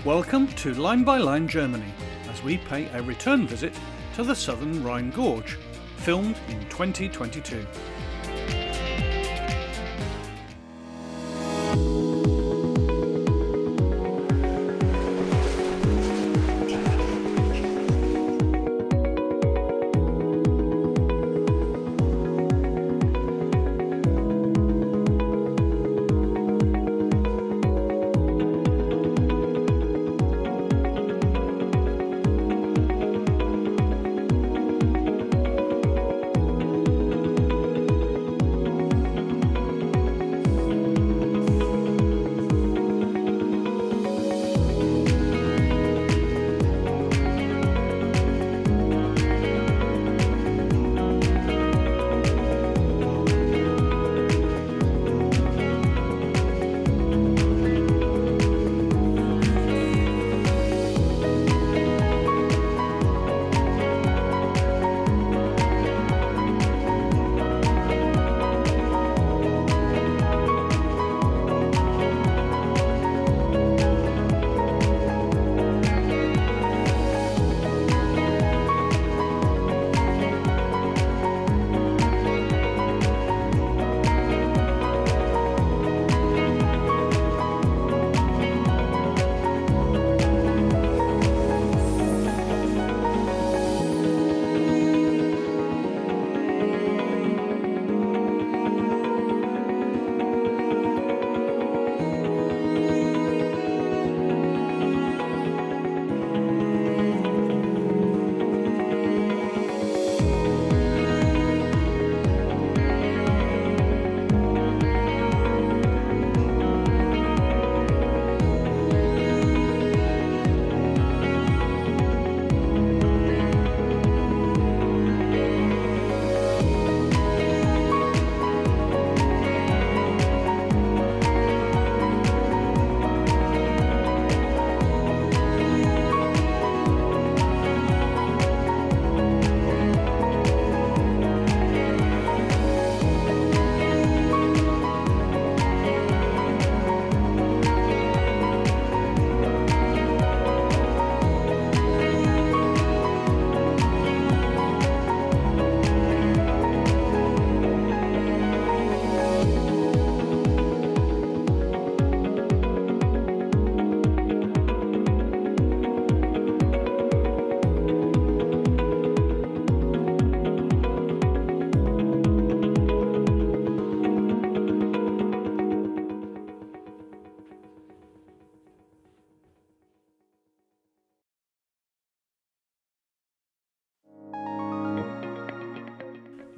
Welcome to Line by Line Germany, as we pay a return visit to the southern Rhein Gorge, filmed in 2022.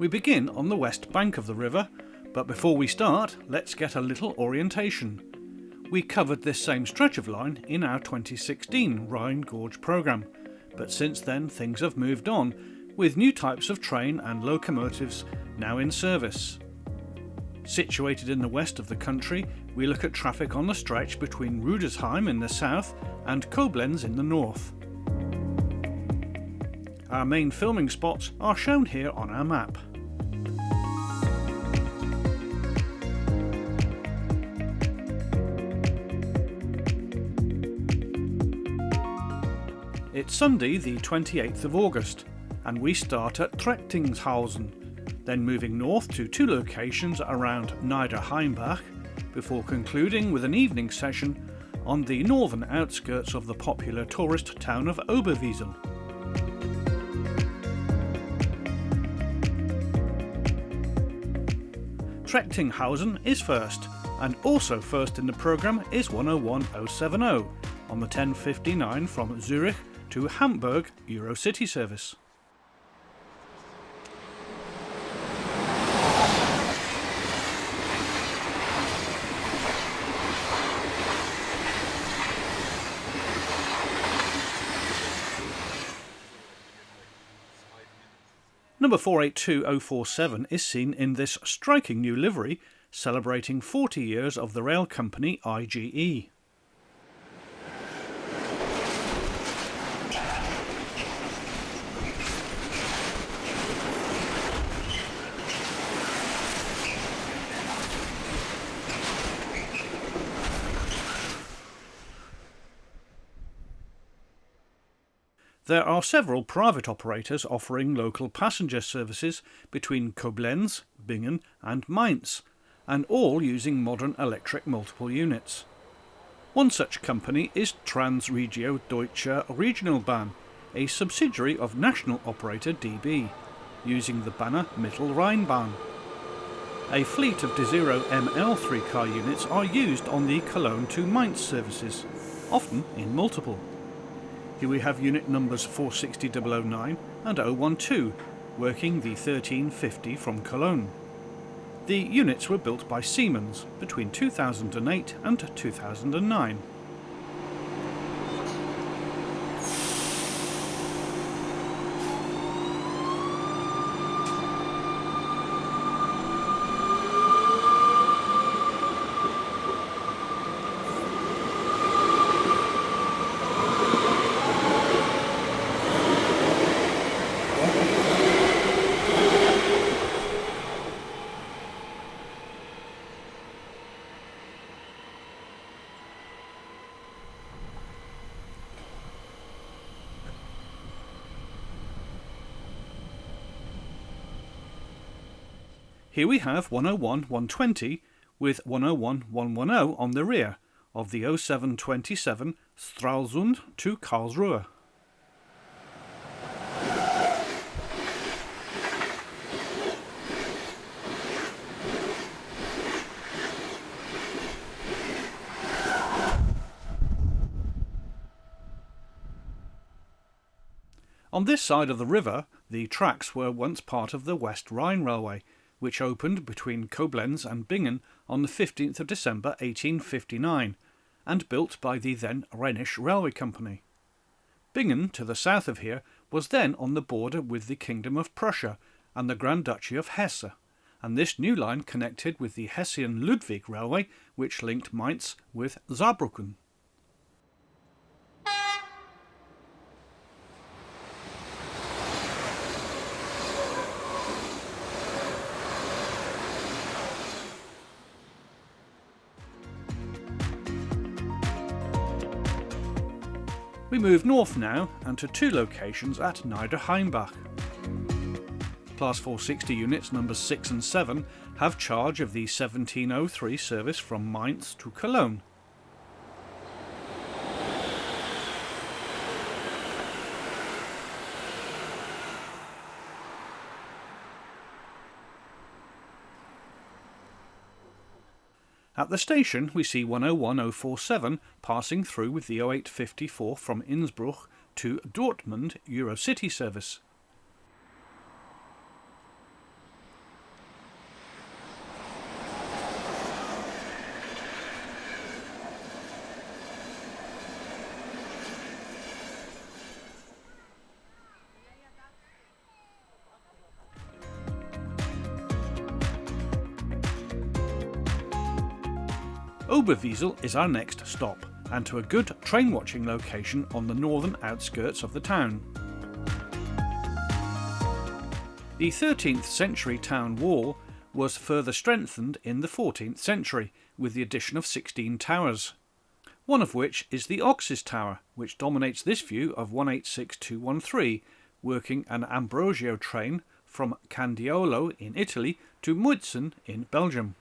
We begin on the west bank of the river, but before we start, let's get a little orientation. We covered this same stretch of line in our 2016 Rhein Gorge programme, but since then things have moved on, with new types of train and locomotives now in service. Situated in the west of the country, we look at traffic on the stretch between Rüdesheim in the south and Koblenz in the north. Our main filming spots are shown here on our map. It's Sunday the 28th of August, and we start at Trechtingshausen, then moving north to two locations around Niederheimbach, before concluding with an evening session on the northern outskirts of the popular tourist town of Oberwesel. Trechtingshausen is first, and also first in the programme is 101070 on the 1059 from Zurich to Hamburg Eurocity service. Number 482047 is seen in this striking new livery, celebrating 40 years of the rail company IGE. There are several private operators offering local passenger services between Koblenz, Bingen and Mainz, and all using modern electric multiple units. One such company is Transregio Deutsche Regionalbahn, a subsidiary of national operator DB, using the banner Mittelrheinbahn. A fleet of Desiro ML3 car units are used on the Cologne to Mainz services, often in multiple. Here we have unit numbers 460009 and 012, working the 1350 from Cologne. The units were built by Siemens between 2008 and 2009. Here we have 101-120 with 101-110 on the rear of the 0727 Stralsund to Karlsruhe. On this side of the river, the tracks were once part of the West Rhine Railway, which opened between Koblenz and Bingen on the 15th of December 1859, and built by the then Rhenish Railway Company. Bingen, to the south of here, was then on the border with the Kingdom of Prussia and the Grand Duchy of Hesse, and this new line connected with the Hessian Ludwig Railway, which linked Mainz with Saarbrücken. We move north now, and to two locations at Niederheimbach. Class 460 units numbers 6 and 7 have charge of the 1703 service from Mainz to Cologne. At the station we see 101047 passing through with the 0854 from Innsbruck to Dortmund Eurocity service. Oberwesel is our next stop, and to a good train watching location on the northern outskirts of the town. The 13th century town wall was further strengthened in the 14th century with the addition of 16 towers, one of which is the Ox's Tower, which dominates this view of 186213, working an Ambrosio train from Candiolo in Italy to Muitzen in Belgium.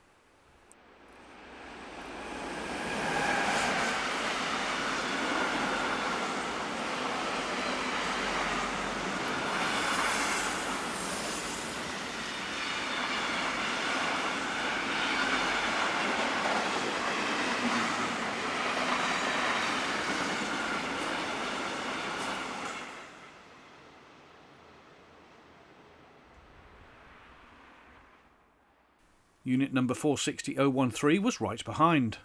Unit number 460013 was right behind.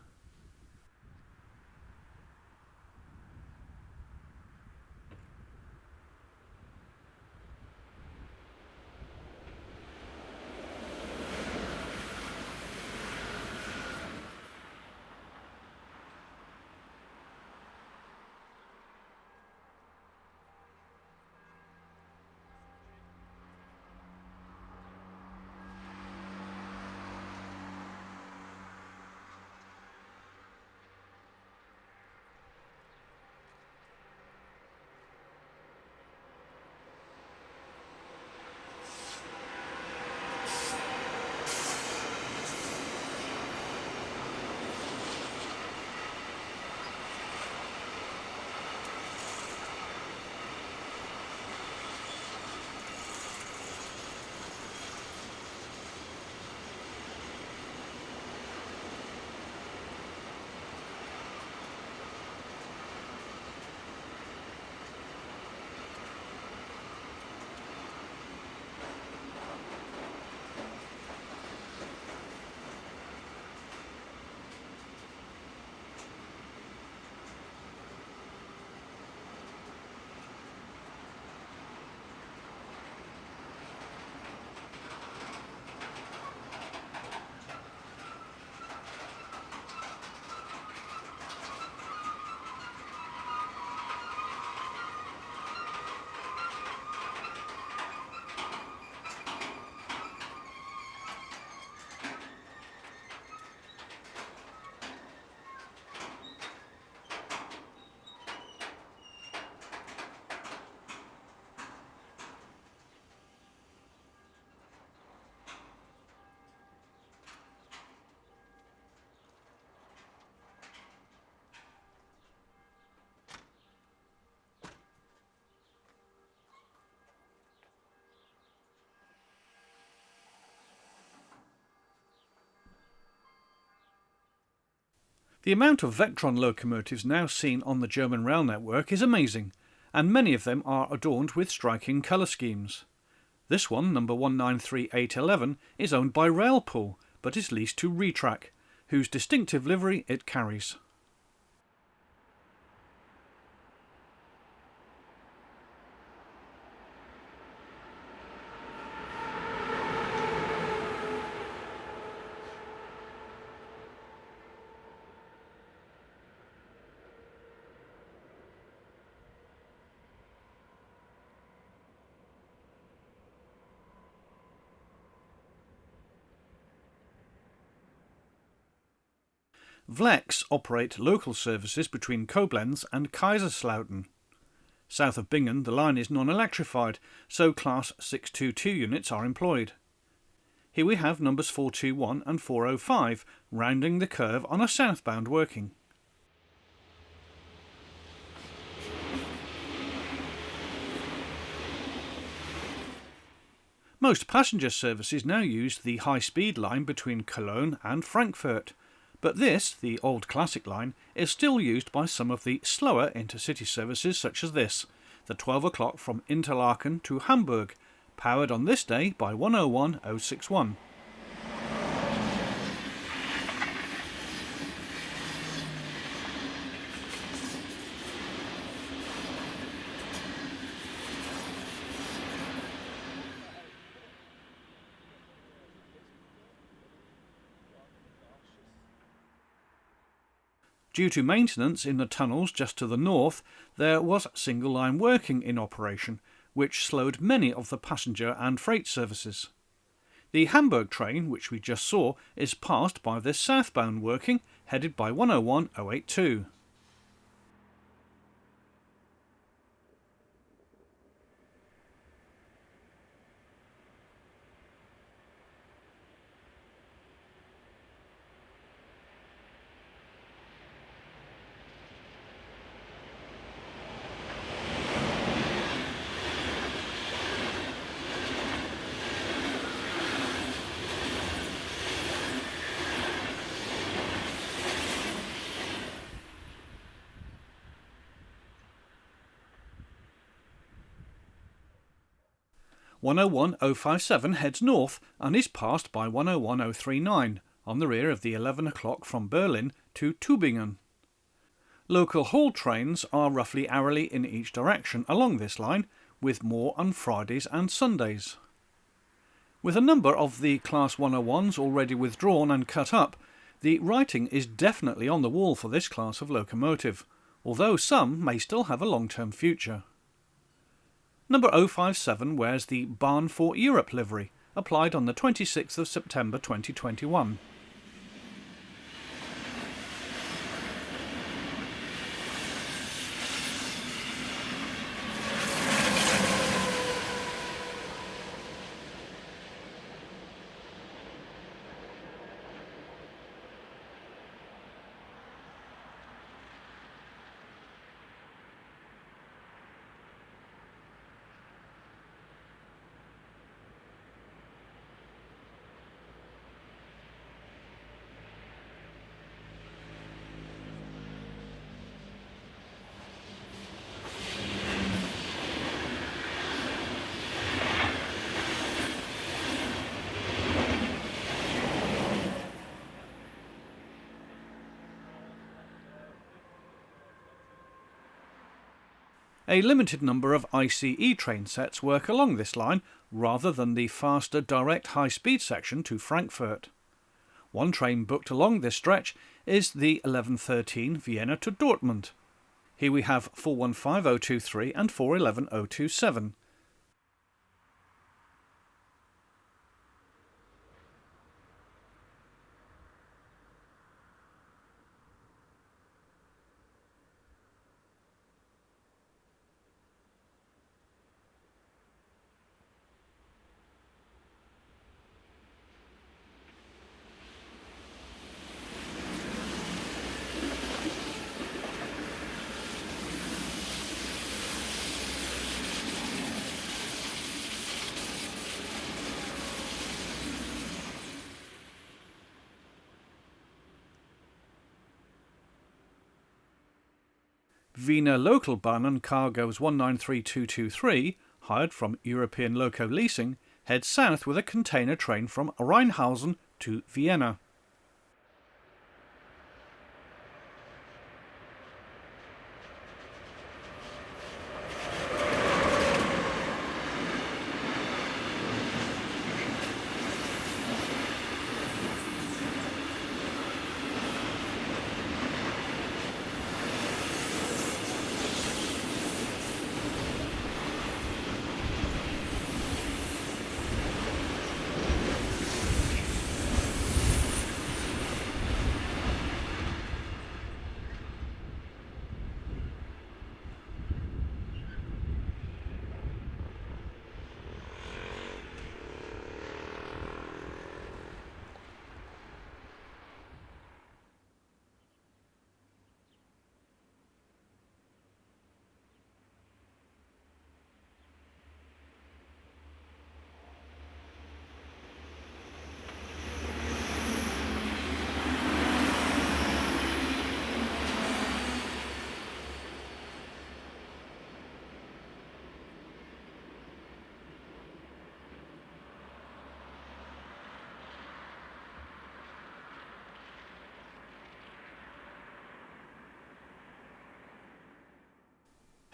The amount of Vectron locomotives now seen on the German rail network is amazing, and many of them are adorned with striking colour schemes. This one, number 193811, is owned by Railpool, but is leased to Retrack, whose distinctive livery it carries. Vlex operate local services between Koblenz and Kaiserslautern. South of Bingen, the line is non-electrified, so Class 622 units are employed. Here we have numbers 421 and 405 rounding the curve on a southbound working. Most passenger services now use the high-speed line between Cologne and Frankfurt, but this, the old classic line, is still used by some of the slower intercity services such as this, the 12 o'clock from Interlaken to Hamburg, powered on this day by 101061. Due to maintenance in the tunnels just to the north, there was single line working in operation, which slowed many of the passenger and freight services. The Hamburg train, which we just saw, is passed by this southbound working, headed by 101082. "101-057 heads north and is passed by 101-039 on the rear of the 11 o'clock from Berlin to Tübingen. Local haul trains are roughly hourly in each direction along this line, with more on Fridays and Sundays. With a number of the Class 101s already withdrawn and cut up, the writing is definitely on the wall for this class of locomotive, although some may still have a long-term future. Number 057 wears the Bahn for Europe livery, applied on the 26th of September 2021. A limited number of ICE train sets work along this line rather than the faster direct high-speed section to Frankfurt. One train booked along this stretch is the 1113 Vienna to Dortmund. Here we have 415023 and 411027. Wiener Local Bahn and Cargo's 193223, hired from European Loco Leasing, heads south with a container train from Rheinhausen to Vienna.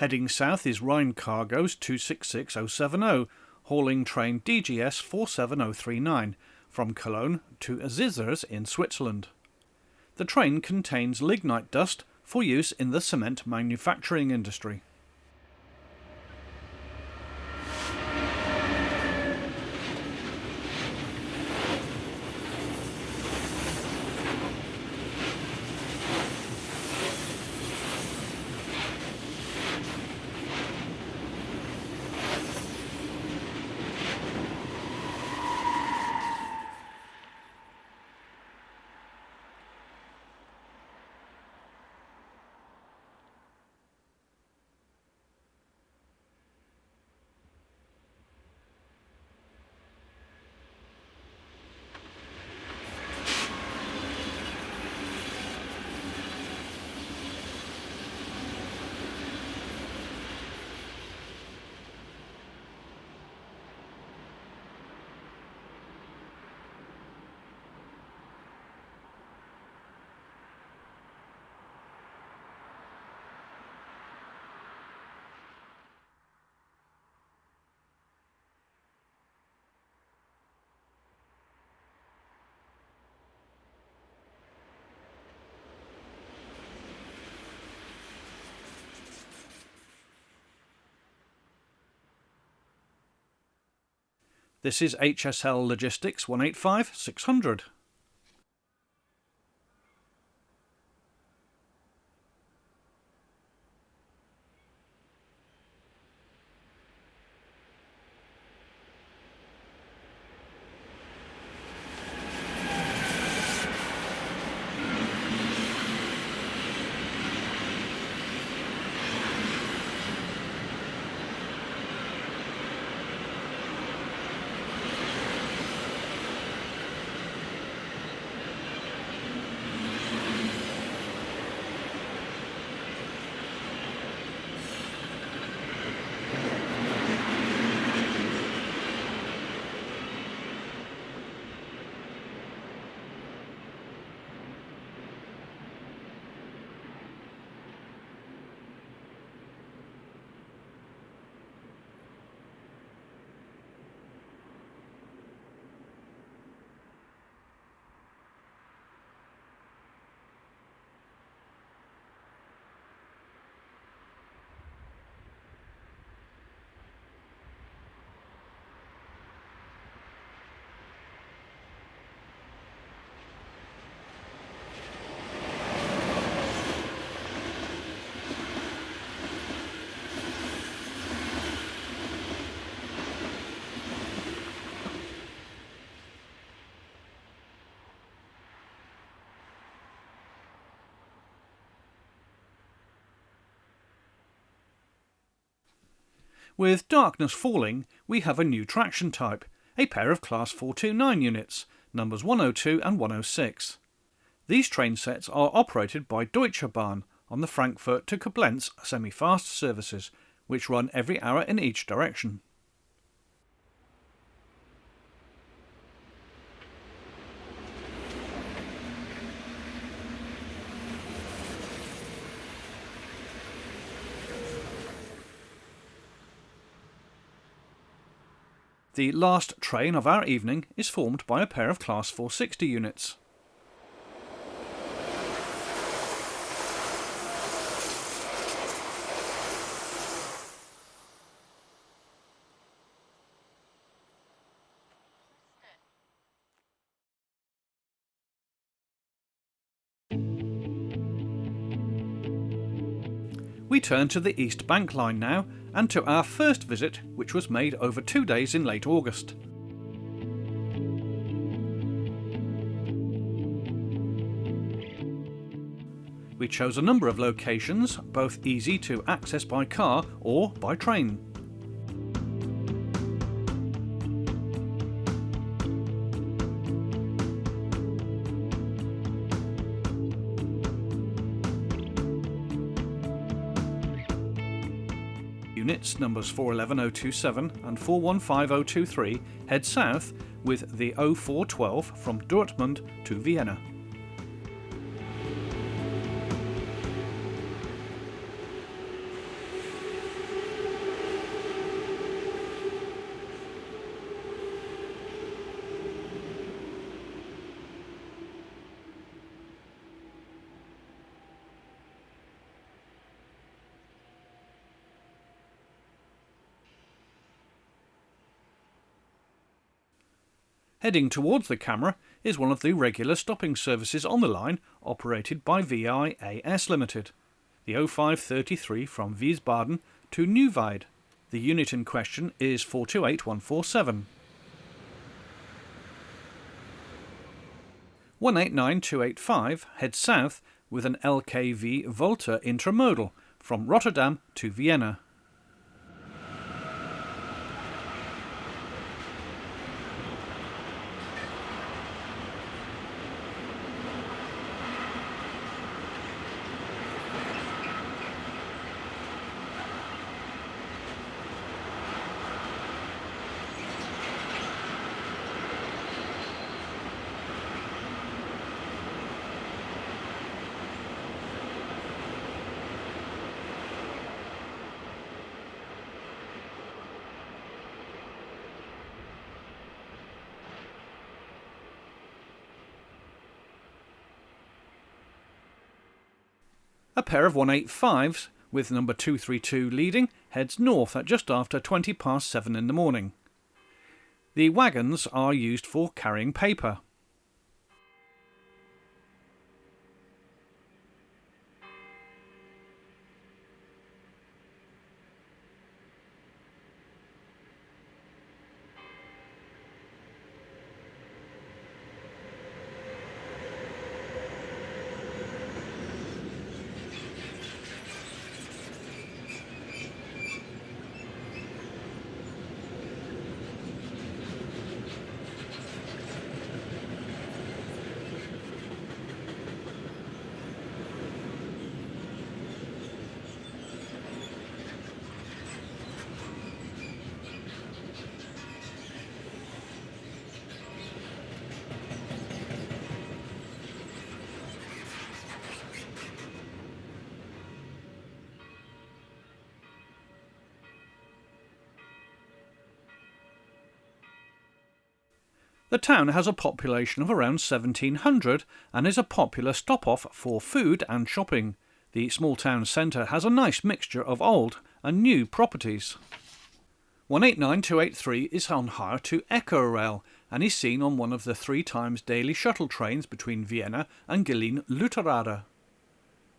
Heading south is Rhine Cargo's 266070, hauling train DGS 47039 from Cologne to Zizers in Switzerland. The train contains lignite dust for use in the cement manufacturing industry. This is HSL Logistics 185-600. With darkness falling, we have a new traction type, a pair of Class 429 units, numbers 102 and 106. These train sets are operated by Deutsche Bahn on the Frankfurt to Koblenz semi-fast services, which run every hour in each direction. The last train of our evening is formed by a pair of Class 460 units. We turn to the East Bank line now, and to our first visit, which was made over 2 days in late August. We chose a number of locations, both easy to access by car or by train. Units numbers 411027 and 415023 head south with the 0412 from Dortmund to Vienna. Heading towards the camera is one of the regular stopping services on the line operated by VIAS Limited, the 0533 from Wiesbaden to Neuwied. The unit in question is 428147. 189285 heads south with an LKV Volta Intramodal from Rotterdam to Vienna. A pair of 185s, with number 232 leading, heads north at just after 20 past 7 in the morning. The wagons are used for carrying paper. The town has a population of around 1700 and is a popular stop-off for food and shopping. The small town centre has a nice mixture of old and new properties. 189283 is on hire to Echo-Rail and is seen on one of the 3 times daily shuttle trains between Vienna and Geleen-Lutherade.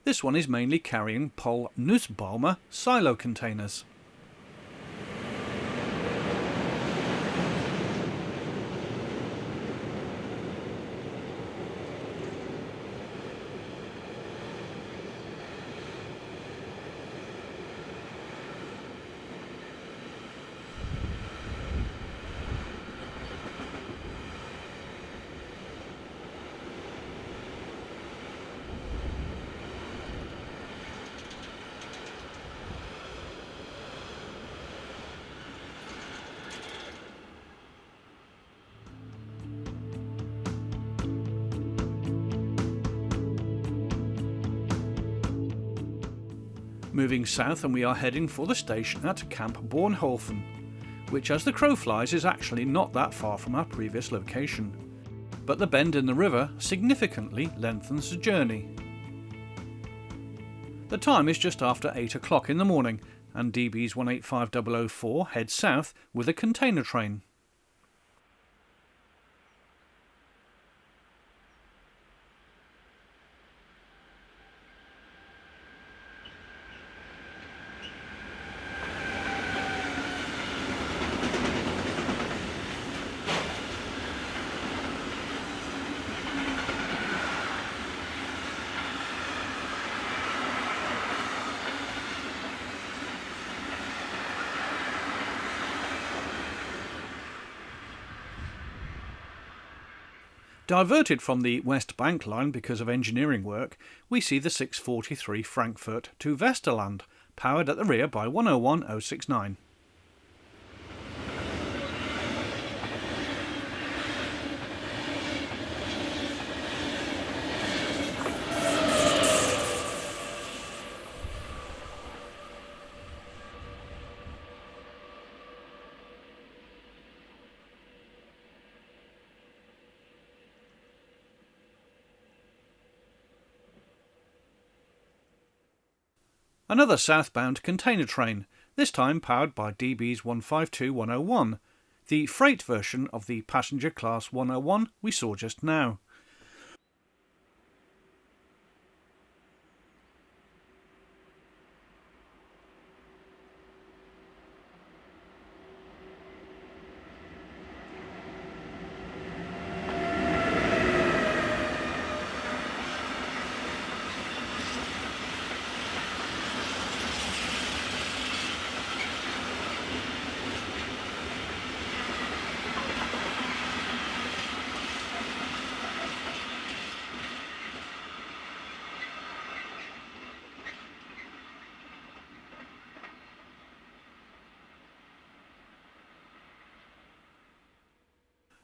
This one is mainly carrying Paul Nussbaumer silo containers. Moving south, and we are heading for the station at Camp Bornhofen, which as the crow flies is actually not that far from our previous location. But the bend in the river significantly lengthens the journey. The time is just after 8 o'clock in the morning, and DB's 185004 heads south with a container train. Diverted from the West Bank line because of engineering work, we see the 643 Frankfurt to Westerland, powered at the rear by 101069. Another southbound container train, this time powered by DB's 152101, the freight version of the passenger class 101 we saw just now.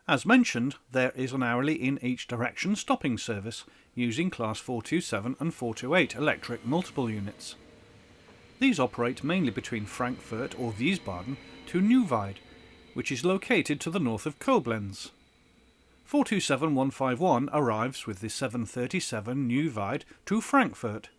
As mentioned, there is an hourly in each direction stopping service using Class 427 and 428 electric multiple units. These operate mainly between Frankfurt or Wiesbaden to Neuwied, which is located to the north of Koblenz. 427151 arrives with the 737 Neuwied to Frankfurt.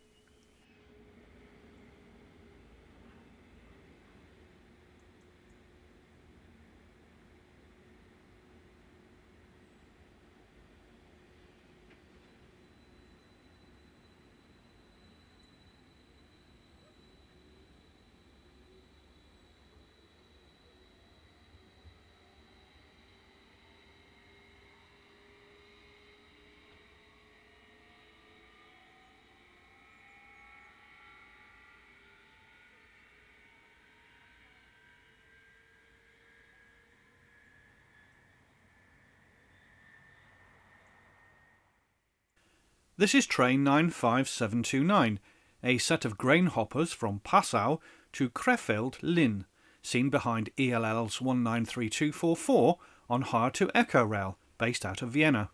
This is train 95729, a set of grain hoppers from Passau to Krefeld-Linn, seen behind ELL's 193244 on hire to Echo Rail, based out of Vienna.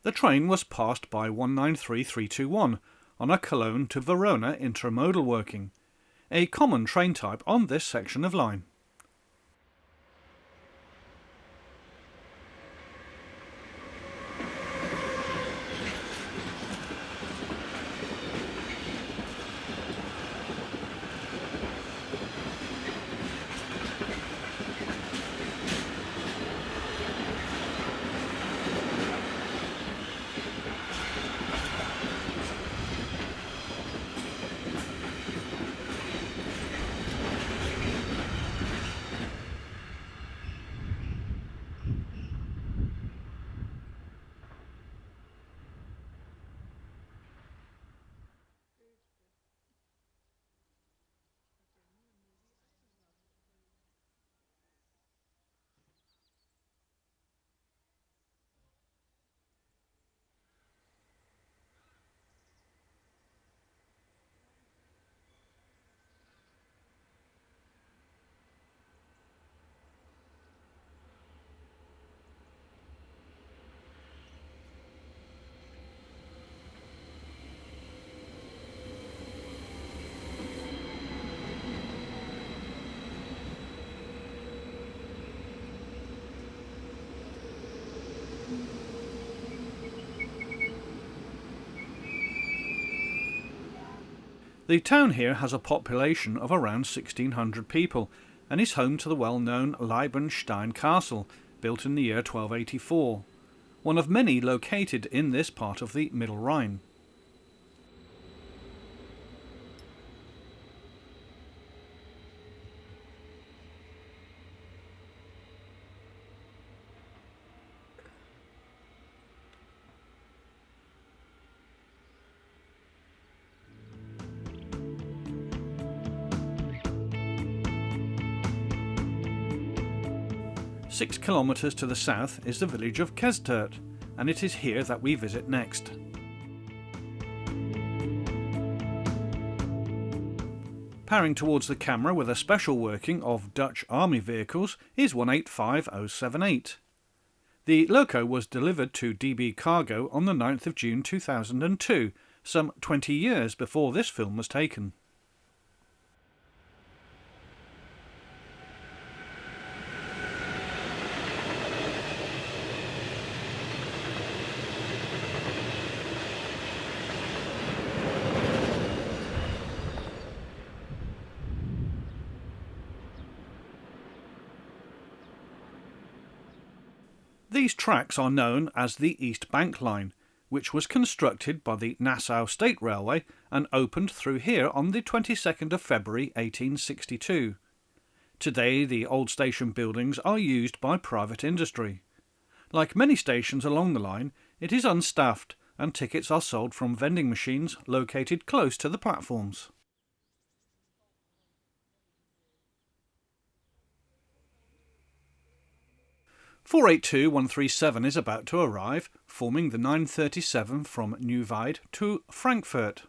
The train was passed by 193321 on a Cologne to Verona intramodal working, a common train type on this section of line. The town here has a population of around 1,600 people and is home to the well-known Liebenstein Castle, built in the year 1284, one of many located in this part of the Middle Rhine. Six kilometres to the south is the village of Kestert, and it is here that we visit next. Powering towards the camera with a special working of Dutch Army vehicles is 185078. The loco was delivered to DB Cargo on the 9th of June 2002, some 20 years before this film was taken. These tracks are known as the East Bank Line, which was constructed by the Nassau State Railway and opened through here on the 22nd of February 1862. Today the old station buildings are used by private industry. Like many stations along the line, it is unstaffed and tickets are sold from vending machines located close to the platforms. 482137 is about to arrive, forming the 937 from Neuwied to Frankfurt.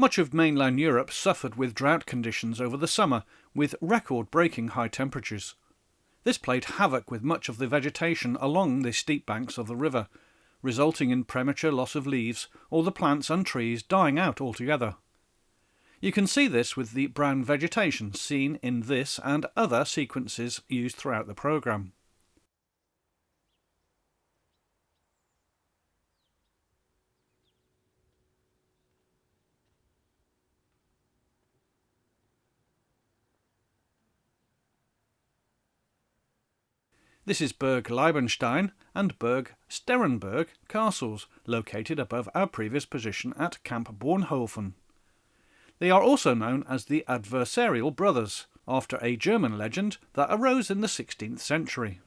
Much of mainland Europe suffered with drought conditions over the summer, with record-breaking high temperatures. This played havoc with much of the vegetation along the steep banks of the river, resulting in premature loss of leaves or the plants and trees dying out altogether. You can see this with the brown vegetation seen in this and other sequences used throughout the programme. This is Burg Liebenstein and Burg Sterenberg castles, located above our previous position at Camp Bornhofen. They are also known as the Adversarial Brothers, after a German legend that arose in the 16th century.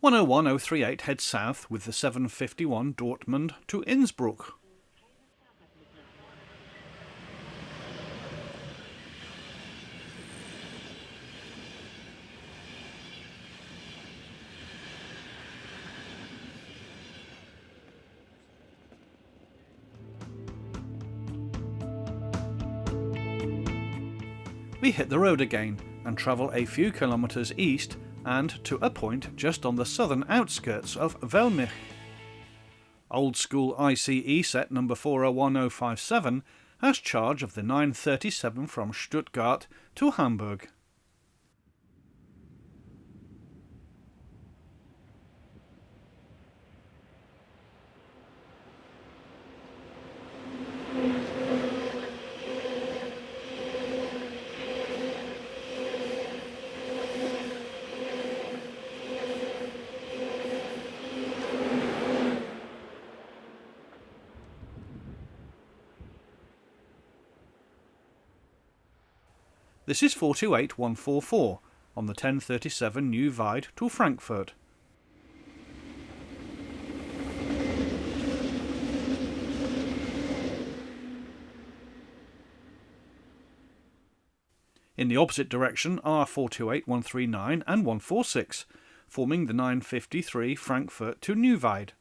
(101.038) heads south with the 751 Dortmund to Innsbruck. We hit the road again and travel a few kilometres east and to a point just on the southern outskirts of Velmich. Old School ICE set number 401057 has charge of the 937 from Stuttgart to Hamburg. This is 428144 on the 1037 New Weide to Frankfurt. In the opposite direction are 428139 and 146, forming the 953 Frankfurt to New Weide.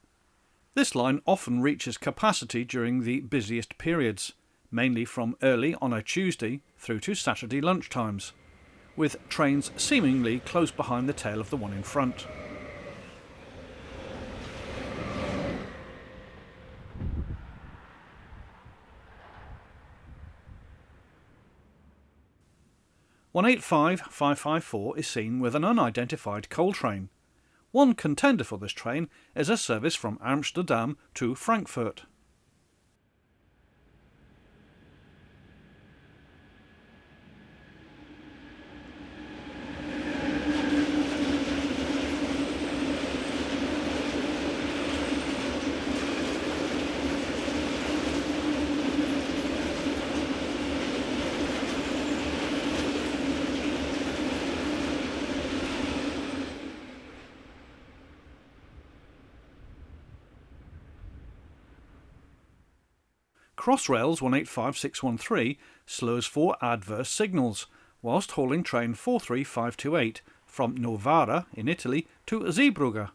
This line often reaches capacity during the busiest periods, mainly from early on a Tuesday through to Saturday lunchtimes, with trains seemingly close behind the tail of the one in front. (185.554) is seen with an unidentified coal train. One contender for this train is a service from Amsterdam to Frankfurt. Crossrail's 185613 slows for adverse signals, whilst hauling train 43528 from Novara in Italy to Zeebrugge.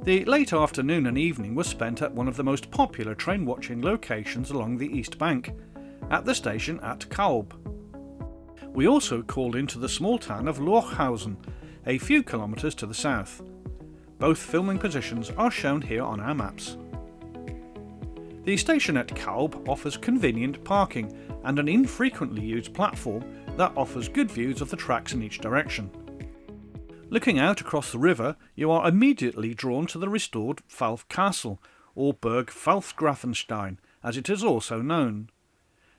The late afternoon and evening was spent at one of the most popular train watching locations along the East Bank, at the station at Kaub. We also called into the small town of Lorchhausen, a few kilometres to the south. Both filming positions are shown here on our maps. The station at Kaub offers convenient parking and an infrequently used platform that offers good views of the tracks in each direction. Looking out across the river, you are immediately drawn to the restored Pfalz Castle, or Burg Pfalzgrafenstein, as it is also known.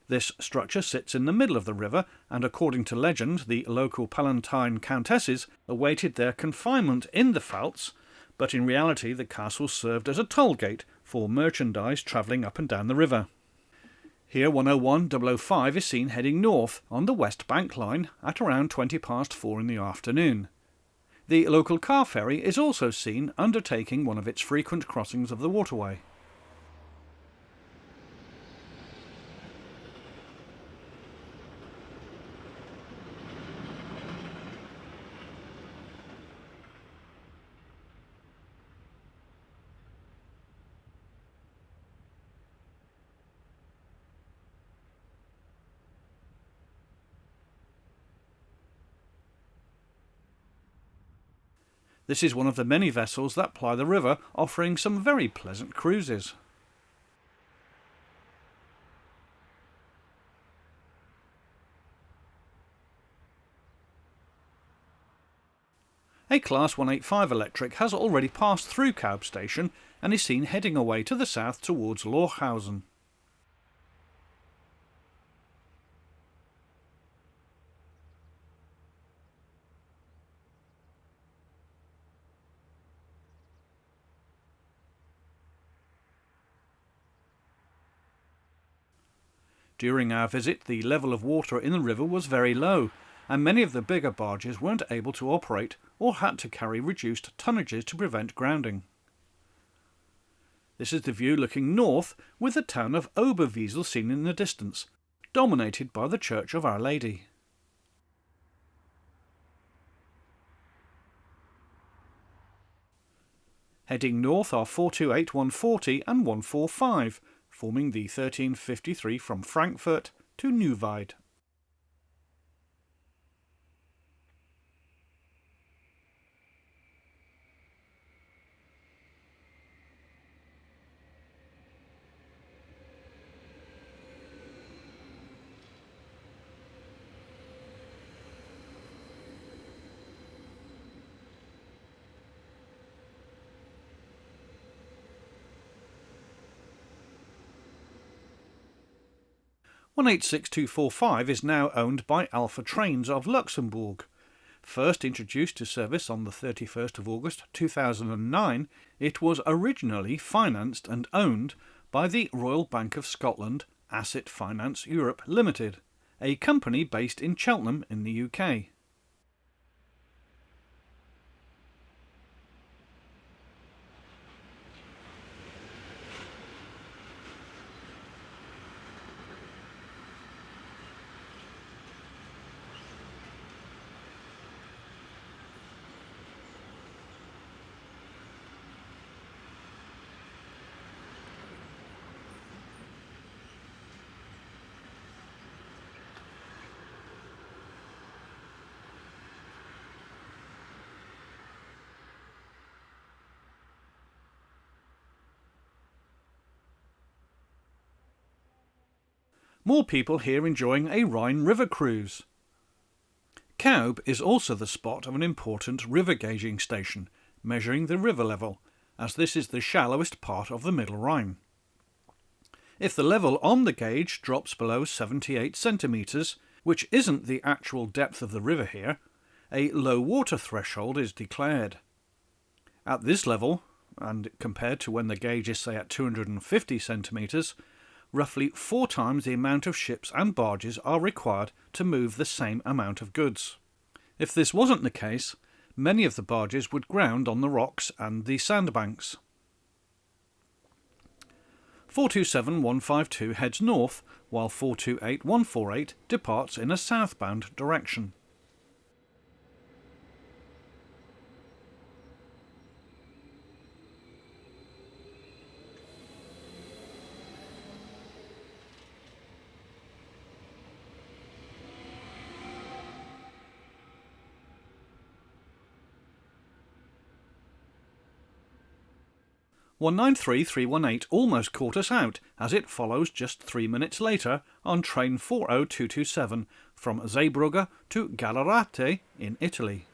This structure sits in the middle of the river, and according to legend, the local Palatine countesses awaited their confinement in the Pfalz, but in reality the castle served as a toll gate for merchandise travelling up and down the river. Here 101-005 is seen heading north on the West Bank line at around 4:20 in the afternoon. The local car ferry is also seen undertaking one of its frequent crossings of the waterway. This is one of the many vessels that ply the river, offering some very pleasant cruises. A Class 185 electric has already passed through Kaub station and is seen heading away to the south towards Lorchhausen. During our visit, the level of water in the river was very low, and many of the bigger barges weren't able to operate or had to carry reduced tonnages to prevent grounding. This is the view looking north, with the town of Oberwesel seen in the distance, dominated by the Church of Our Lady. Heading north are 428, 140 and 145, forming the 1353 from Frankfurt to Neuwied. (186-245) is now owned by Alpha Trains of Luxembourg. First introduced to service on the 31st of August 2009, it was originally financed and owned by the Royal Bank of Scotland Asset Finance Europe Limited, a company based in Cheltenham in the UK. More people here enjoying a Rhine river cruise. Kaub is also the spot of an important river gauging station, measuring the river level, as this is the shallowest part of the Middle Rhine. If the level on the gauge drops below 78 centimetres, which isn't the actual depth of the river here, a low water threshold is declared. At this level, and compared to when the gauge is say at 250 centimetres, roughly 4 times the amount of ships and barges are required to move the same amount of goods. If this wasn't the case, many of the barges would ground on the rocks and the sandbanks. 427-152 heads north, while 428-148 departs in a southbound direction. 193318 almost caught us out, as it follows just 3 minutes later on train 40227 from Zeebrugge to Gallarate in Italy.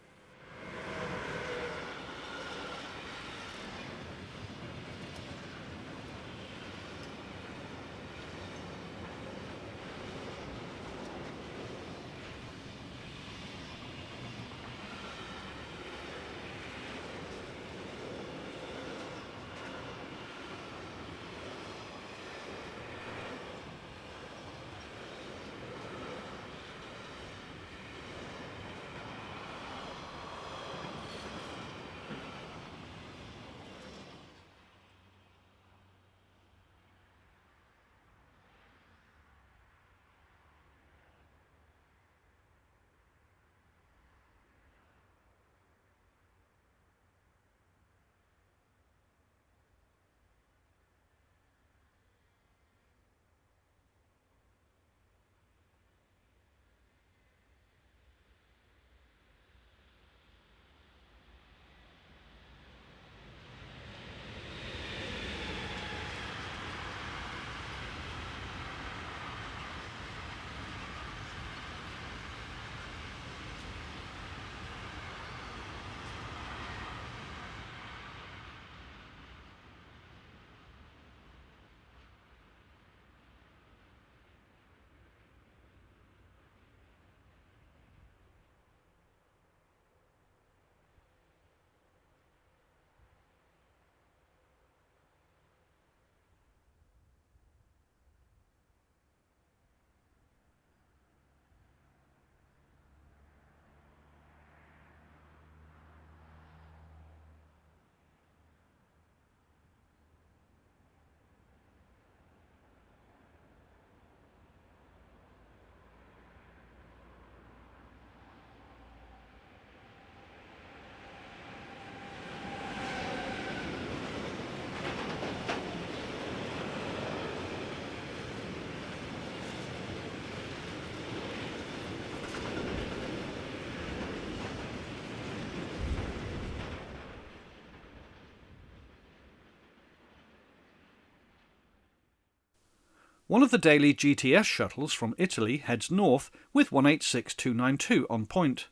One of the daily GTS shuttles from Italy heads north with 186292 on point.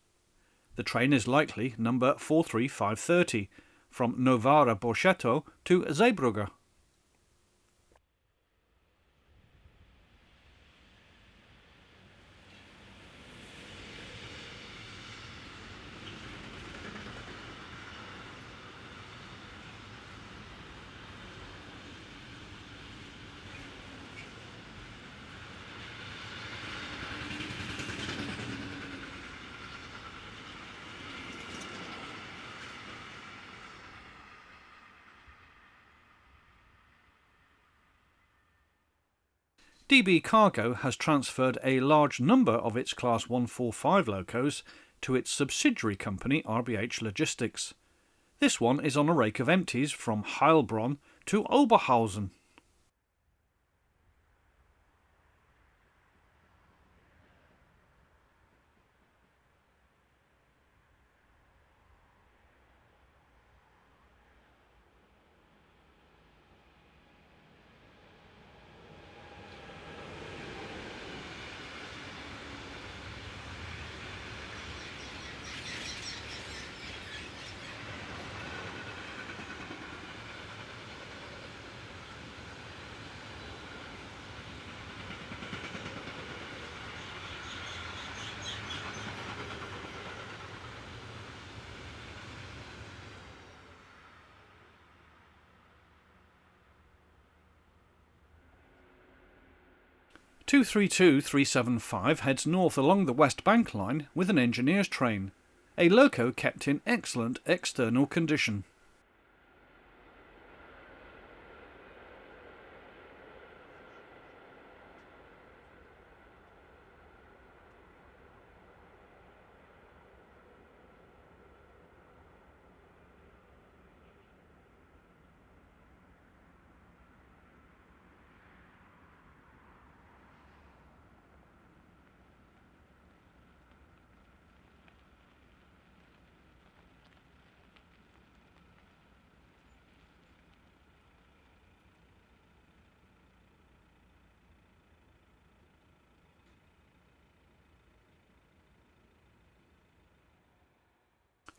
The train is likely number 43530 from Novara Borchetto to Zeebrugge. DB Cargo has transferred a large number of its Class 145 locos to its subsidiary company RBH Logistics. This one is on a rake of empties from Heilbronn to Oberhausen. Two 32375 heads north along the West Bank line with an engineer's train, a loco kept in excellent external condition.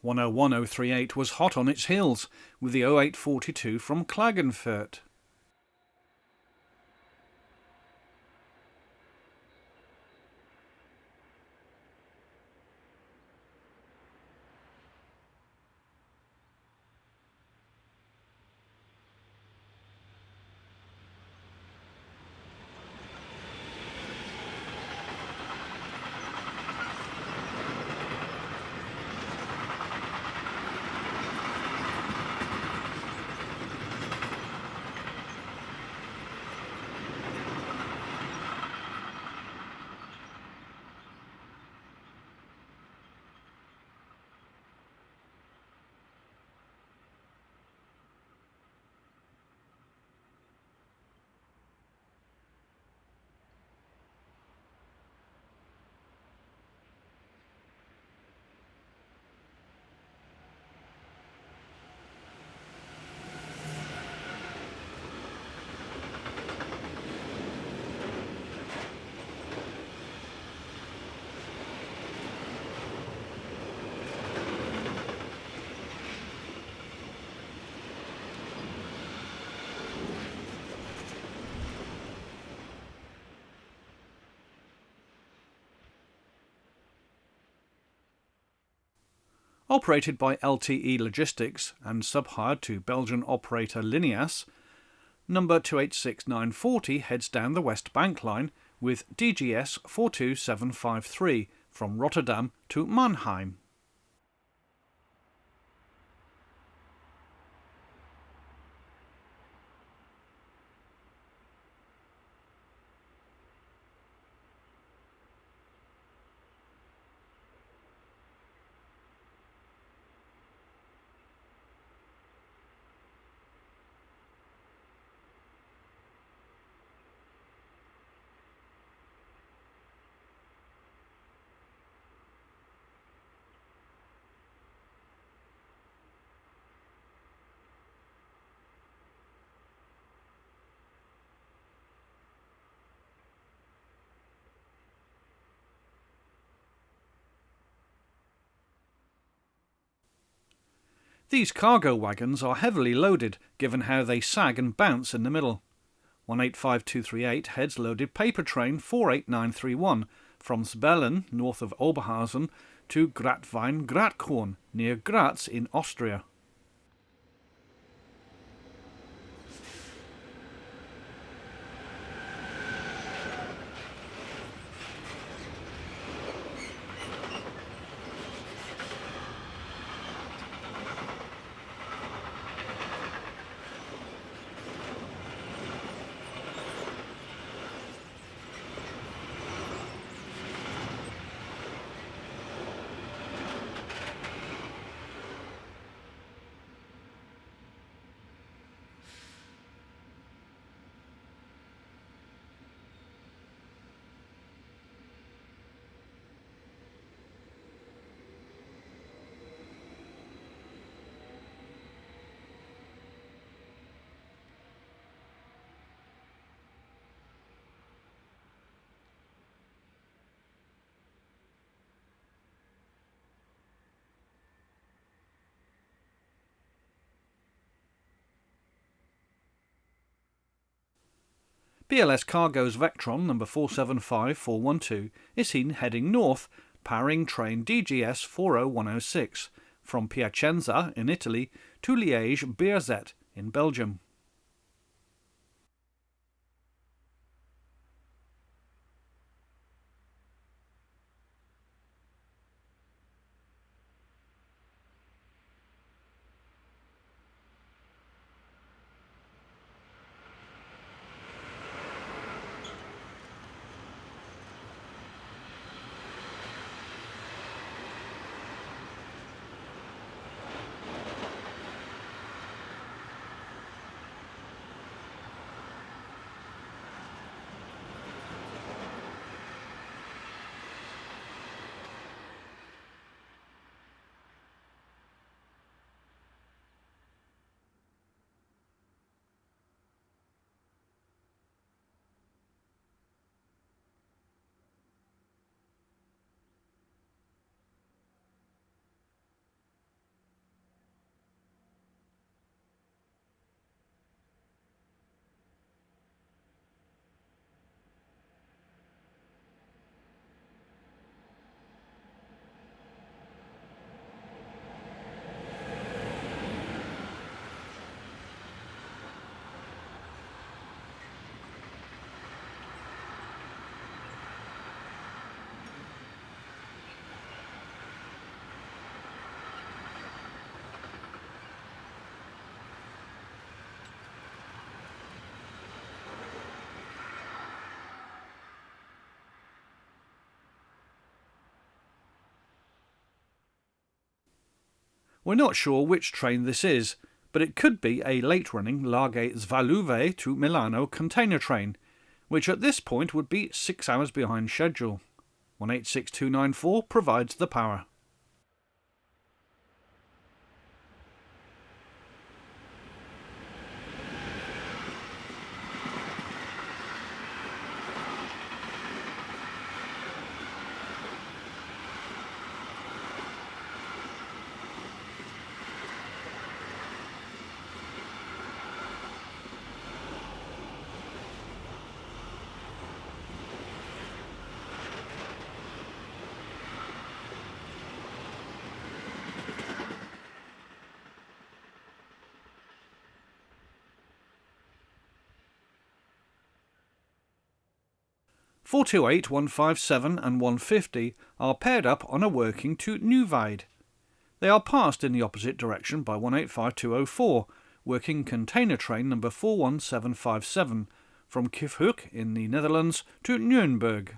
101038 was hot on its heels, with the 0842 from Klagenfurt. Operated by LTE Logistics and subhired to Belgian operator Linias, number 286940 heads down the West Bank line with DGS 42753 from Rotterdam to Mannheim. These cargo wagons are heavily loaded, given how they sag and bounce in the middle. 185238 heads loaded paper train 48931 from Zbellen, north of Oberhausen, to Gratwein-Gratkorn, near Graz in Austria. BLS Cargo's Vectron number 475412 is seen heading north, powering train DGS 40106 from Piacenza in Italy to Liège-Bierzet in Belgium. We're not sure which train this is, but it could be a late-running Larghe Svaluve to Milano container train, which at this point would be 6 hours behind schedule. 186294 provides the power. (428), 157 and 150 are paired up on a working to Nieuweide. They are passed in the opposite direction by 185204, working container train number 41757 from Kifhoek in the Netherlands to Nuremberg.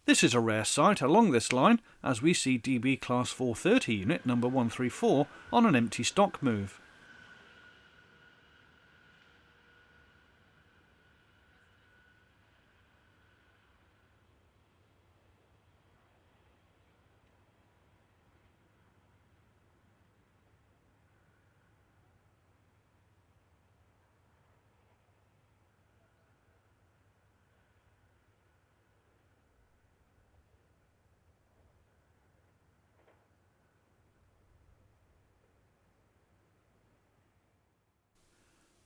This is a rare sight along this line, as we see DB Class 430 unit number 134 on an empty stock move.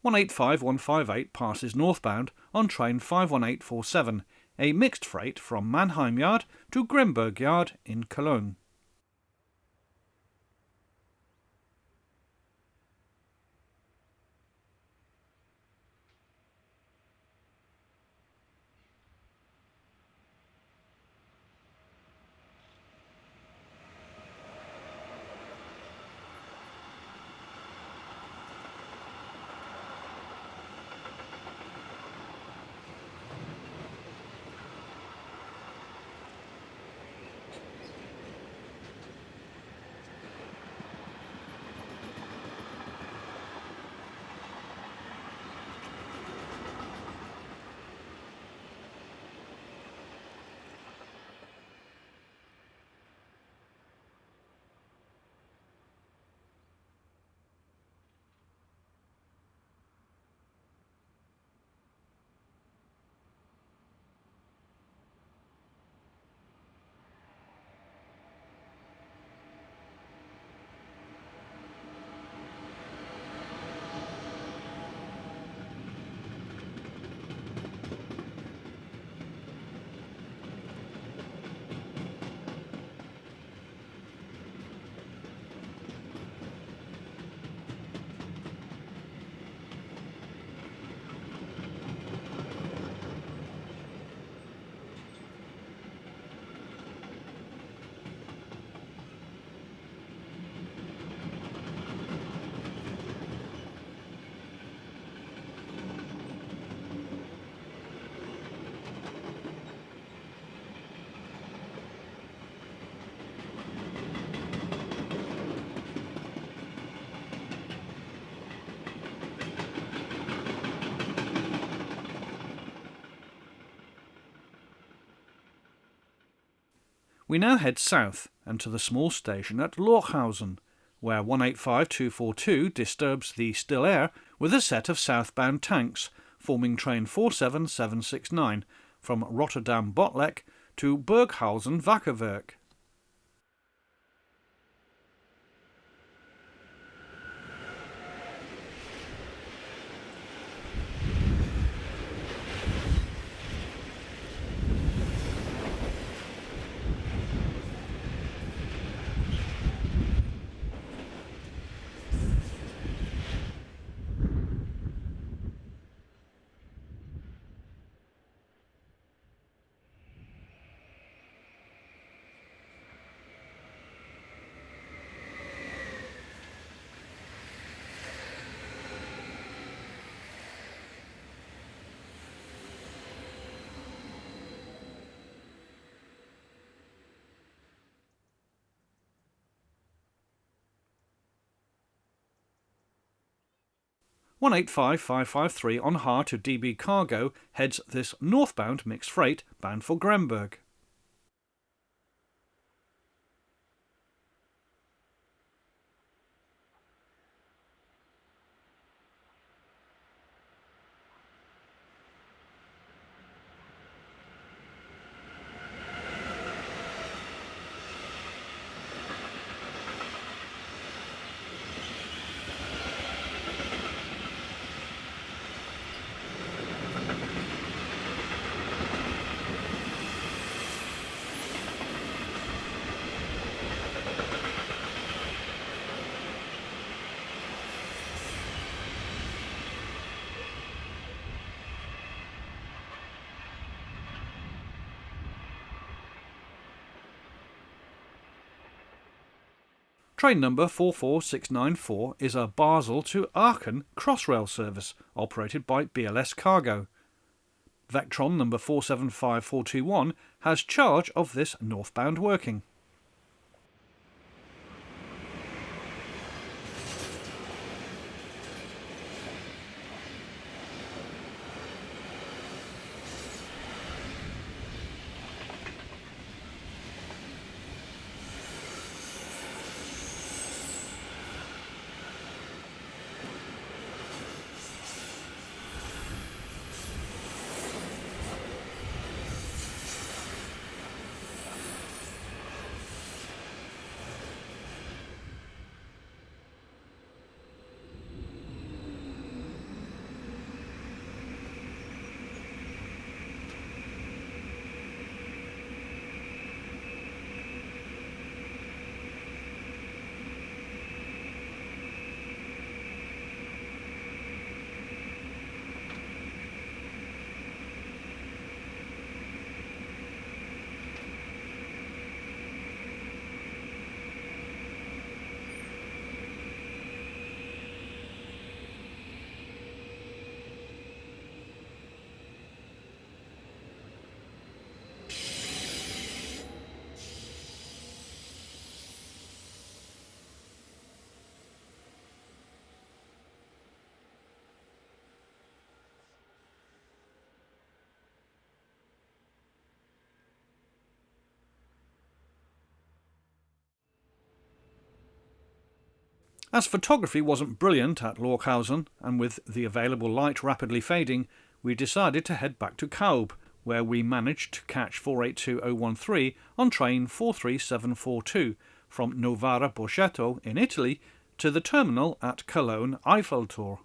(185158) passes northbound on train 51847, a mixed freight from Mannheim Yard to Gremberg Yard in Cologne. We now head south and to the small station at Lorchhausen, where 185242 disturbs the still air with a set of southbound tanks, forming train 47769 from Rotterdam-Botlek to Burghausen-Wackerwerk. (185-553) on Haar to DB Cargo heads this northbound mixed freight bound for Gremberg. Train number 44694 is a Basel to Aachen Crossrail service operated by BLS Cargo. Vectron number 475421 has charge of this northbound working. As photography wasn't brilliant at Lorchhausen, and with the available light rapidly fading, we decided to head back to Kaub, where we managed to catch 482013 on train 43742 from Novara Borchetto in Italy to the terminal at Cologne Eiffeltor.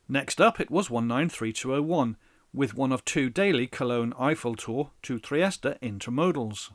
Next up it was 193201, with one of 2 daily Cologne-Eifel tour to Trieste intermodals.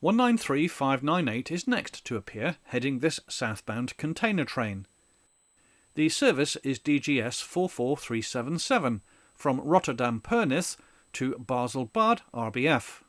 (193-598) is next to appear, heading this southbound container train. The service is DGS 44377 from Rotterdam-Pernis to Basel-Bad RBF.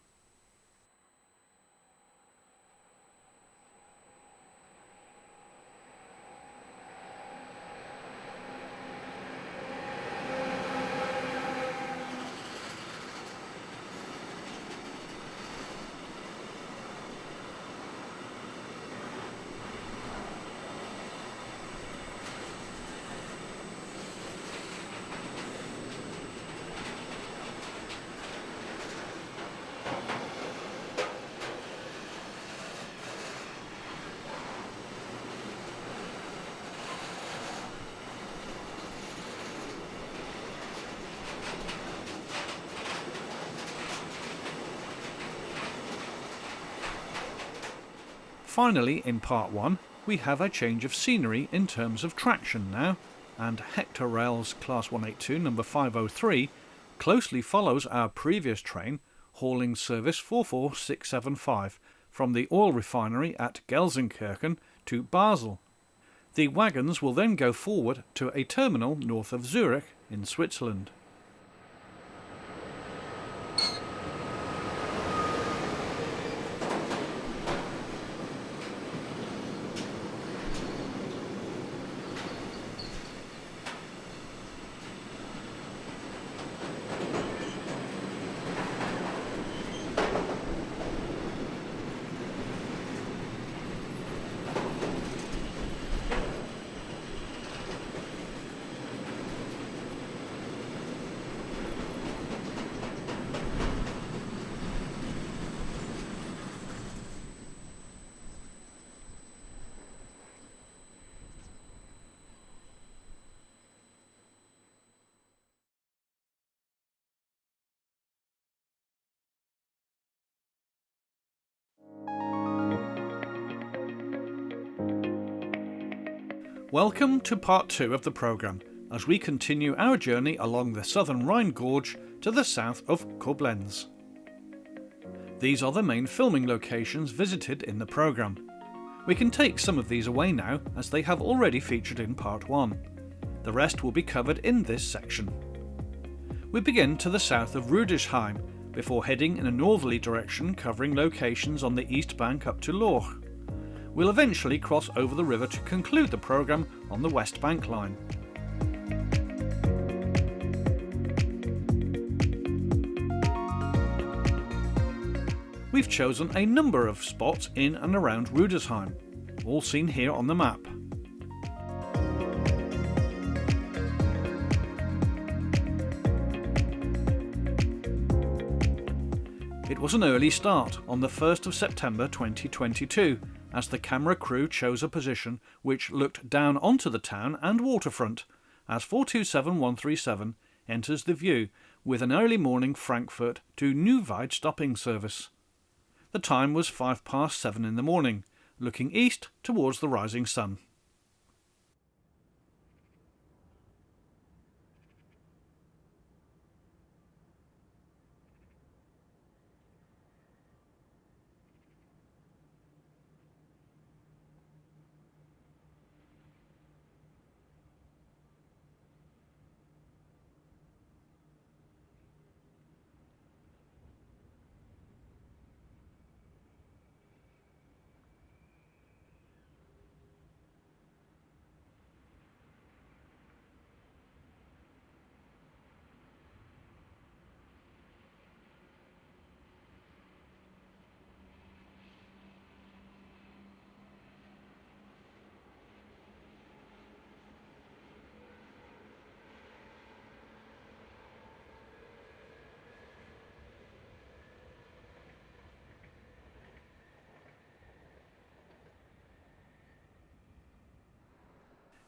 Finally, in part 1, we have a change of scenery in terms of traction now, and Hector Rail's Class 182 number 503 closely follows our previous train, hauling service 44675 from the oil refinery at Gelsenkirchen to Basel. The wagons will then go forward to a terminal north of Zurich in Switzerland. Welcome to part 2 of the programme, as we continue our journey along the southern Rhein Gorge to the south of Koblenz. These are the main filming locations visited in the programme. We can take some of these away now, as they have already featured in part 1. The rest will be covered in this section. We begin to the south of Rüdesheim, before heading in a northerly direction covering locations on the east bank up to Lorch. We'll eventually cross over the river to conclude the programme on the west bank line. We've chosen a number of spots in and around Rüdesheim, all seen here on the map. It was an early start on the 1st of September 2022 as the camera crew chose a position which looked down onto the town and waterfront as 427137 enters the view with an early morning Frankfurt to Neuwied stopping service. The time was 7:05 in the morning, looking east towards the rising sun.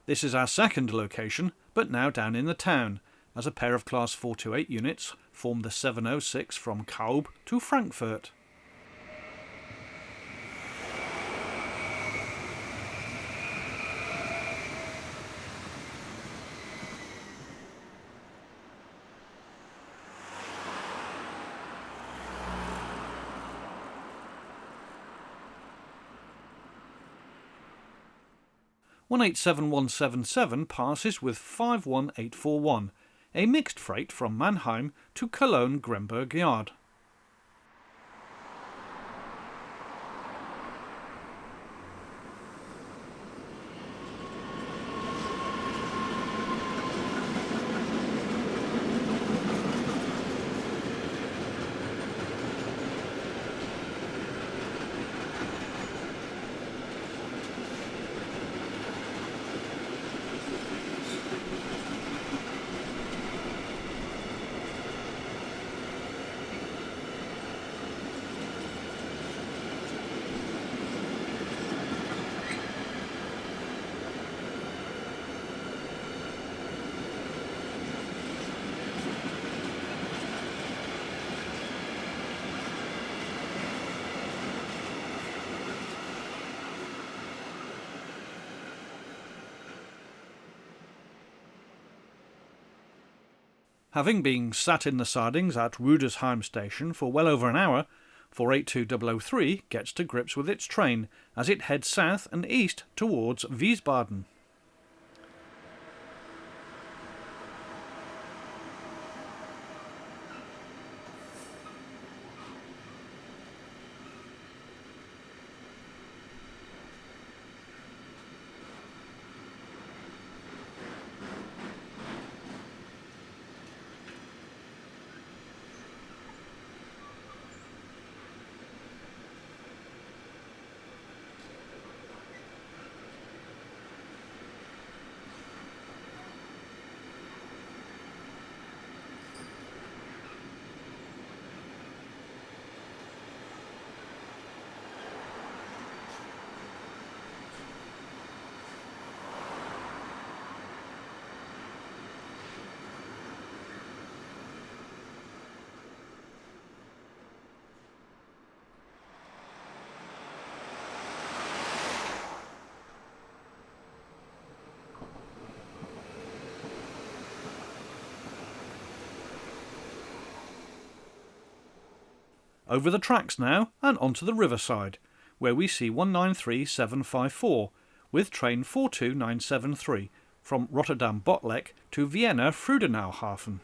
This is our second location, but now down in the town, as a pair of Class 428 units form the 706 from Kaub to Frankfurt. One 187177 passes with 51841, a mixed freight from Mannheim to Cologne-Gremberg Yard. Having been sat in the sidings at Rüdesheim station for well over an hour, 482003 gets to grips with its train as it heads south and east towards Wiesbaden. Over the tracks now and onto the riverside, where we see 193754 with train 42973 from Rotterdam-Botlek to Vienna-Freudenauhafen.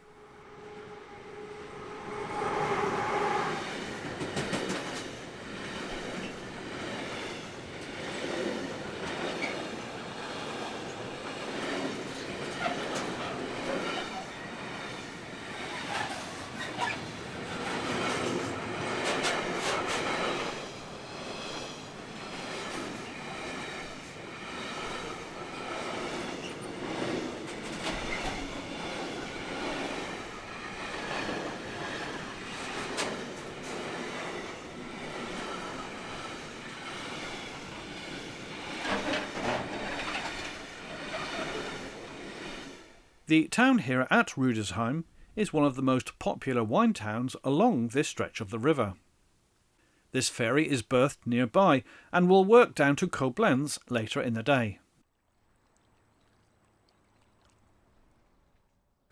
The town here at Rüdesheim is one of the most popular wine towns along this stretch of the river. This ferry is berthed nearby and will work down to Koblenz later in the day.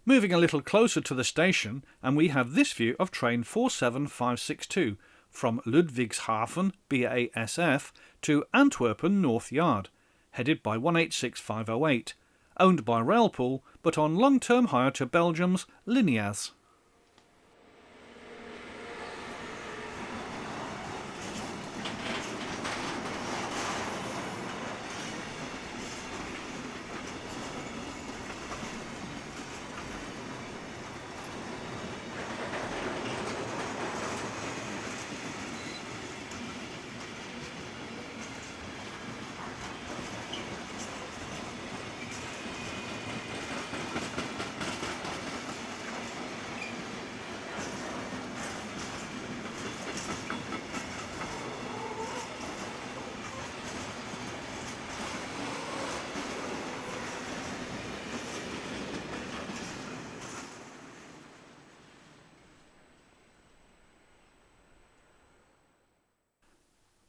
Moving a little closer to the station, and we have this view of train 47562 from Ludwigshafen BASF to Antwerpen North Yard, headed by 186508, owned by Railpool but on long-term hire to Belgium's Lineas.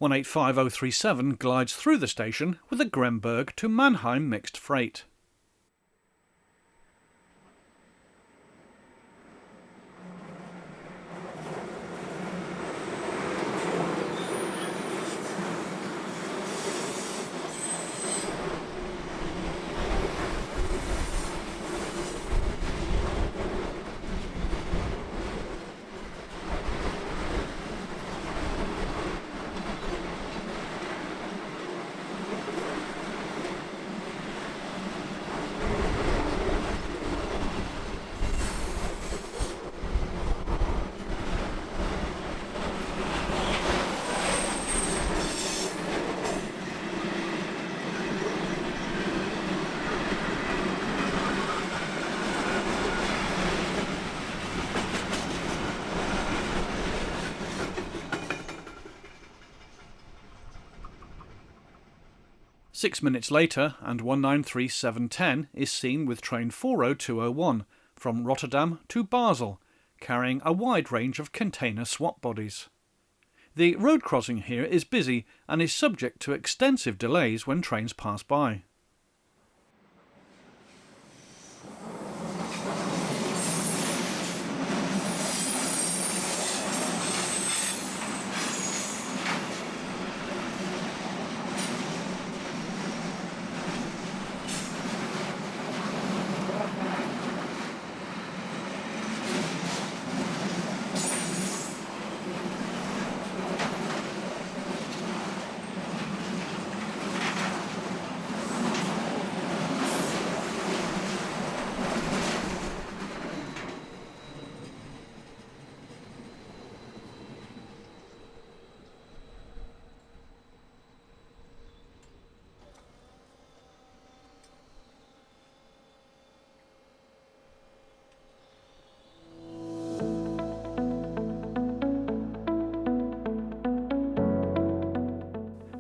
One 185037 glides through the station with a Gremberg to Mannheim mixed freight. Six minutes later, and 193710 is seen with train 40201 from Rotterdam to Basel, carrying a wide range of container swap bodies. The road crossing here is busy and is subject to extensive delays when trains pass by.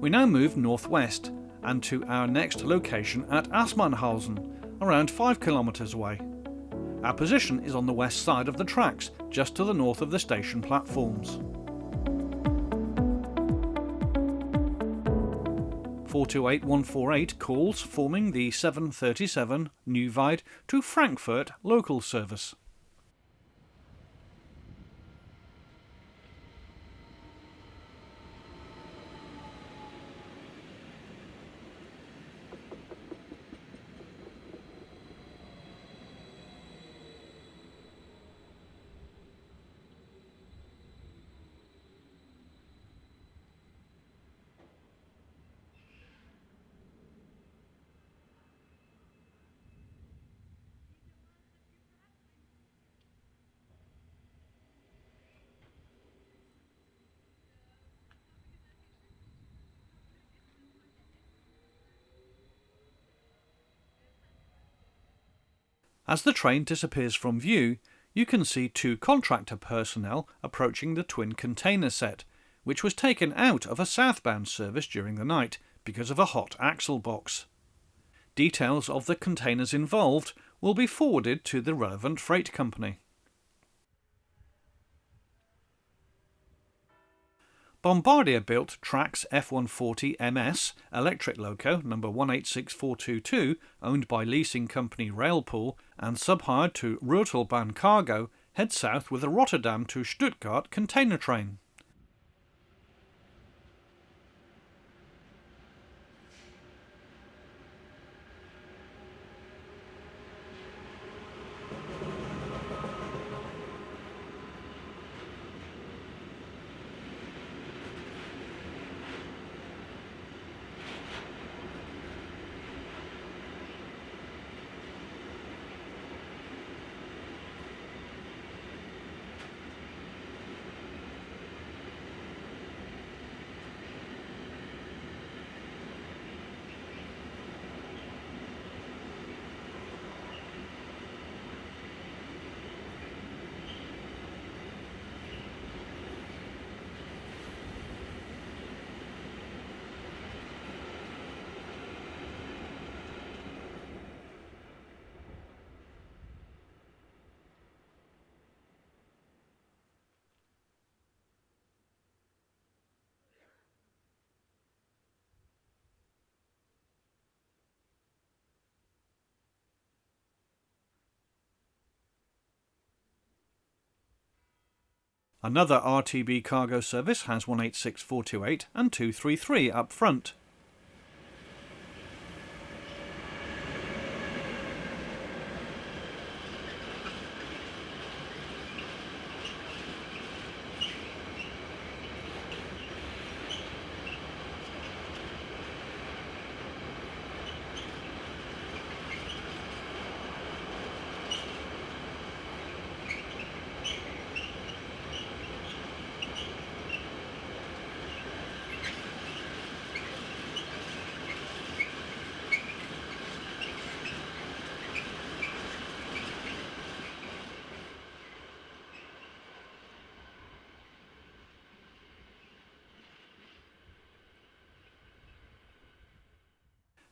We now move northwest and to our next location at Aßmannhausen, around 5 kilometres away. Our position is on the west side of the tracks, just to the north of the station platforms. 428148 calls forming the 737 Neuwied to Frankfurt local service. As the train disappears from view, you can see two contractor personnel approaching the twin container set, which was taken out of a southbound service during the night because of a hot axle box. Details of the containers involved will be forwarded to the relevant freight company. Bombardier built Trax F140 MS electric loco number 186422, owned by leasing company Railpool and subhired to Rurtelbahn Cargo, heads south with a Rotterdam to Stuttgart container train. Another RTB cargo service has 186428 and 233 up front.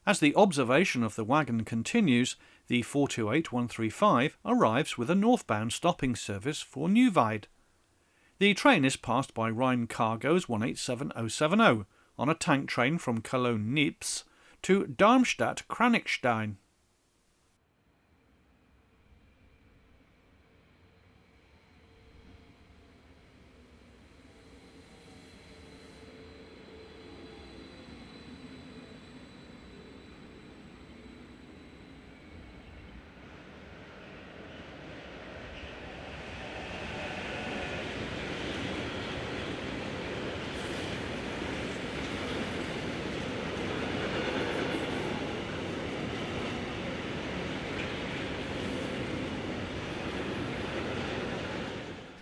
As the observation of the wagon continues, the 428135 arrives with a northbound stopping service for Neuwied. The train is passed by Rhine Cargo's 187070 on a tank train from Cologne-Niepce to Darmstadt-Kranichstein.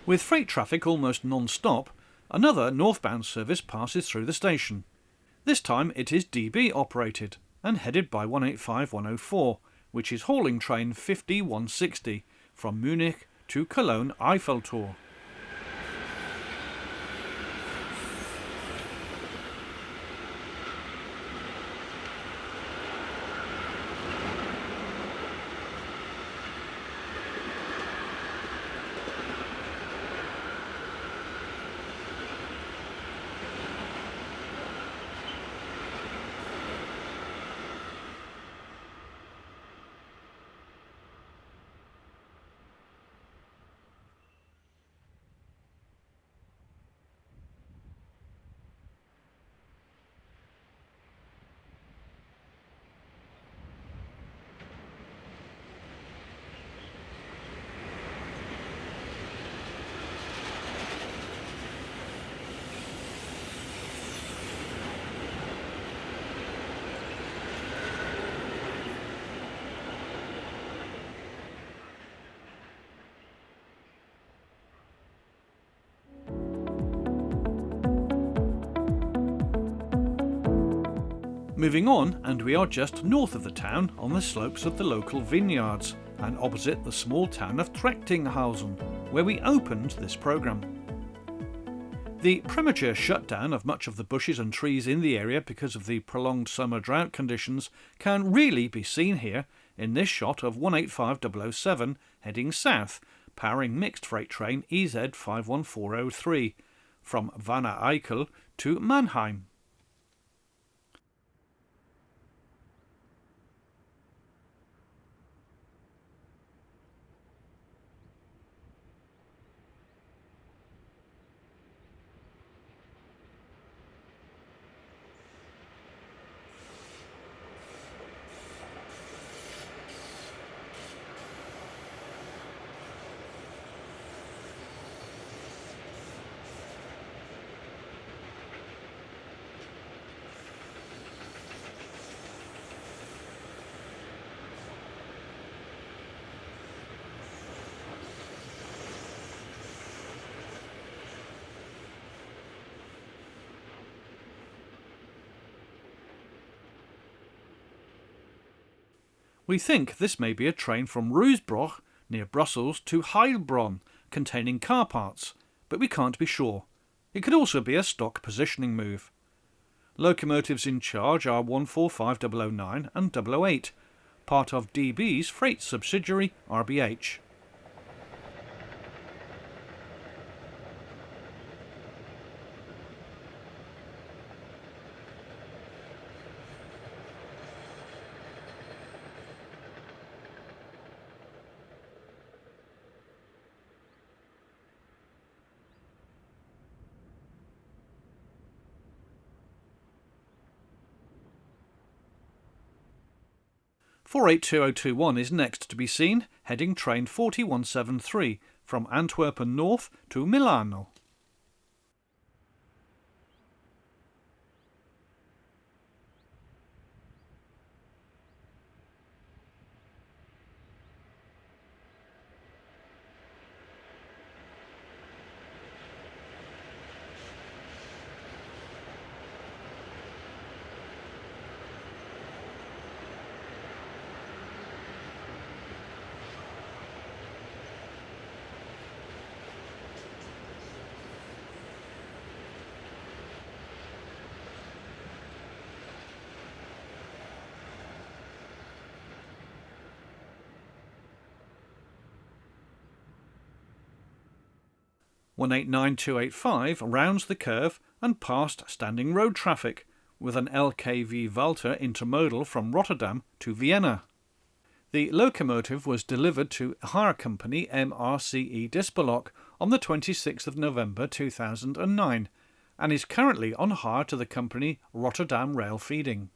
With freight traffic almost non-stop, another northbound service passes through the station. This time it is DB operated and headed by 185104, which is hauling train 50160 from Munich to Cologne Eiffeltor. Moving on, and we are just north of the town on the slopes of the local vineyards and opposite the small town of Trechtingshausen, where we opened this programme. The premature shutdown of much of the bushes and trees in the area because of the prolonged summer drought conditions can really be seen here in this shot of 185007 heading south, powering mixed freight train EZ 51403 from Vanna Eickel to Mannheim. We think this may be a train from Roosbroch, near Brussels, to Heilbronn, containing car parts, but we can't be sure. It could also be a stock positioning move. Locomotives in charge are 145009 and 008, part of DB's freight subsidiary RBH. (482.021) is next to be seen, heading train 4173 from Antwerpen north to Milano. (189.285) rounds the curve and past standing road traffic, with an LKV Walter intermodal from Rotterdam to Vienna. The locomotive was delivered to hire company MRCE Dispolok on the 26th of November 2009 and is currently on hire to the company Rotterdam Rail Feeding.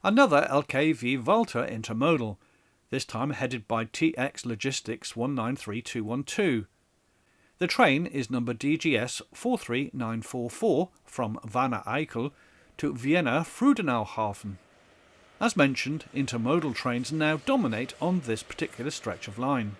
Another LKV Volta intermodal, this time headed by TX Logistics 193212. The train is number DGS 43944 from Vanna Eickel to Vienna Freudenauhafen. As mentioned, intermodal trains now dominate on this particular stretch of line.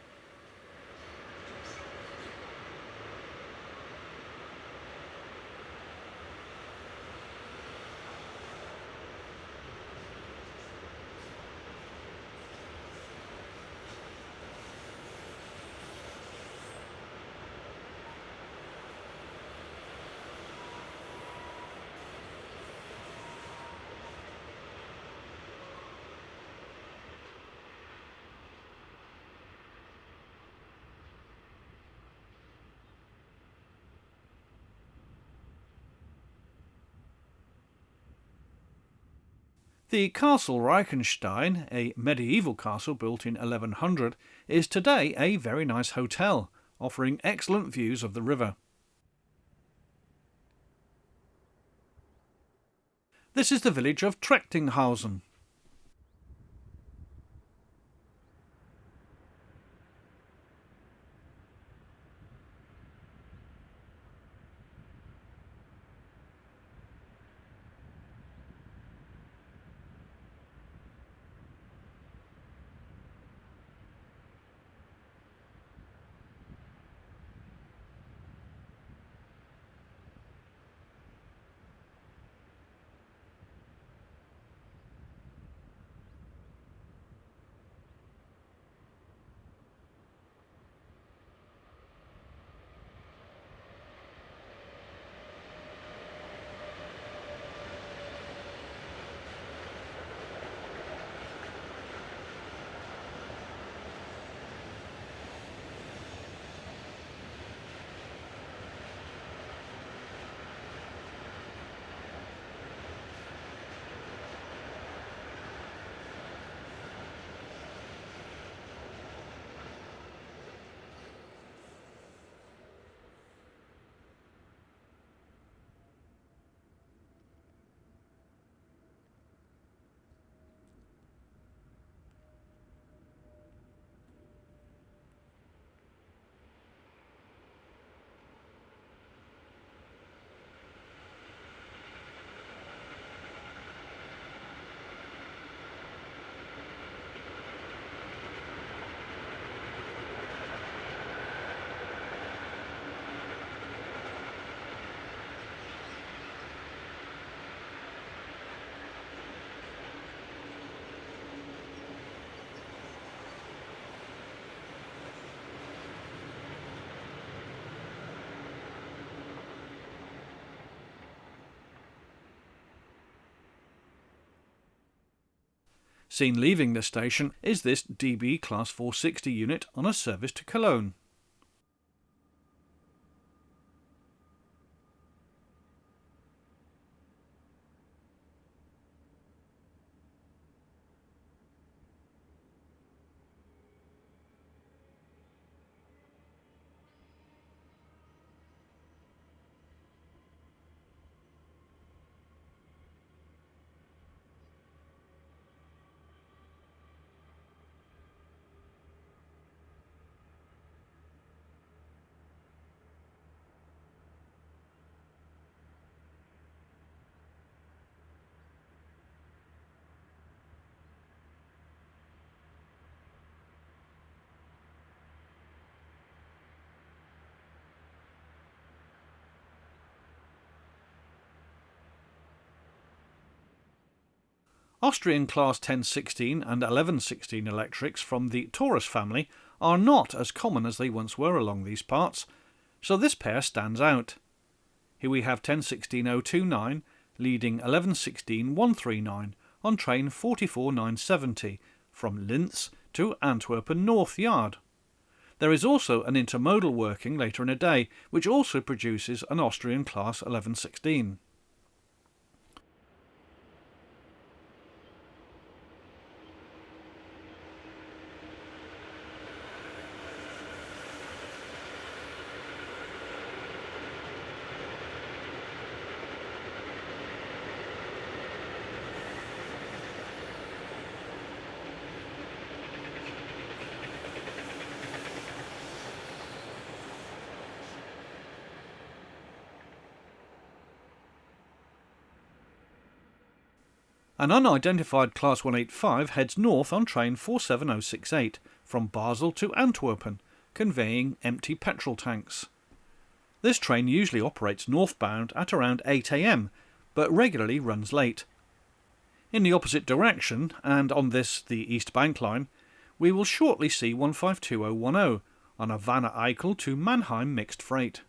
The Castle Reichenstein, a medieval castle built in 1100, is today a very nice hotel, offering excellent views of the river. This is the village of Trechtinghausen. Seen leaving the station is this DB Class 460 unit on a service to Cologne. Austrian Class 1016 and 1116 electrics from the Taurus family are not as common as they once were along these parts, so this pair stands out. Here we have 116029 leading 1116-139 on train 44970 from Linz to Antwerpen North Yard. There is also an intermodal working later in a day, which also produces an Austrian Class 1116. An unidentified Class 185 heads north on train 47068 from Basel to Antwerpen, conveying empty petrol tanks. This train usually operates northbound at around 8 AM, but regularly runs late. In the opposite direction, and on this the East Bank line, we will shortly see 152010 on a Vanne Eickel to Mannheim mixed freight.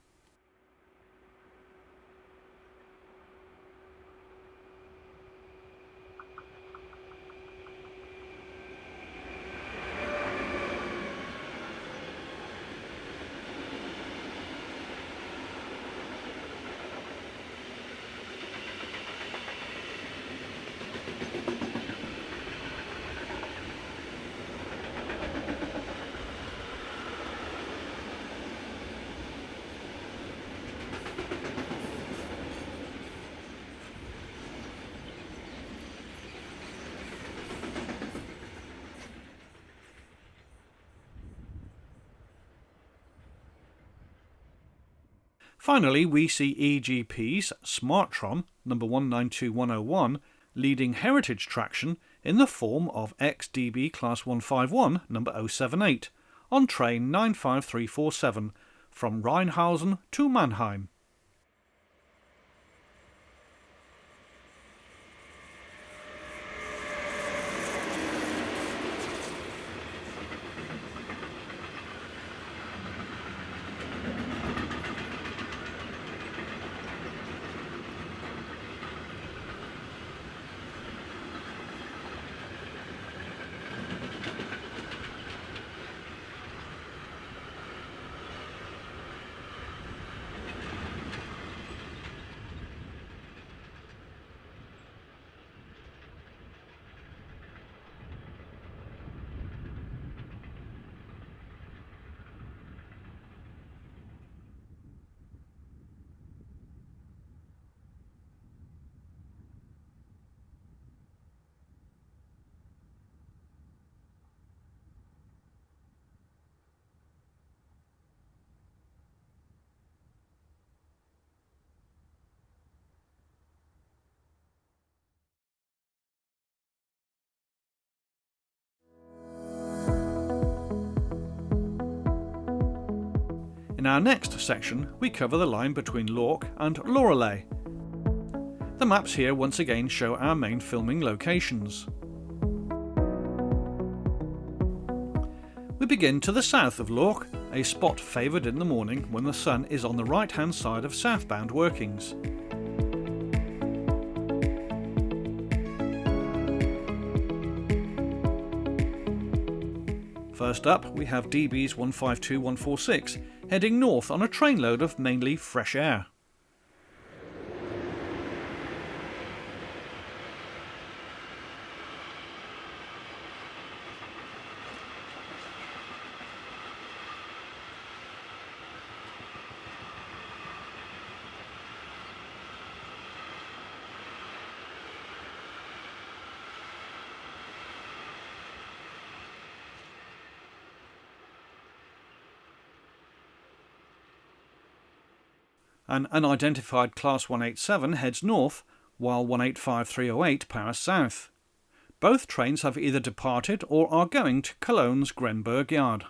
Finally, we see EGP's Smartron number 192101 leading heritage traction in the form of XDB Class 151 number 078 on train 95347 from Rheinhausen to Mannheim. In our next section, we cover the line between Lorch and Loreley. The maps here once again show our main filming locations. We begin to the south of Lorch, a spot favoured in the morning when the sun is on the right-hand side of southbound workings. First up, we have DB's 152146 heading north on a trainload of mainly fresh air. An unidentified Class 187 heads north, while 185308 powers south. Both trains have either departed or are going to Cologne's Grenberg yard.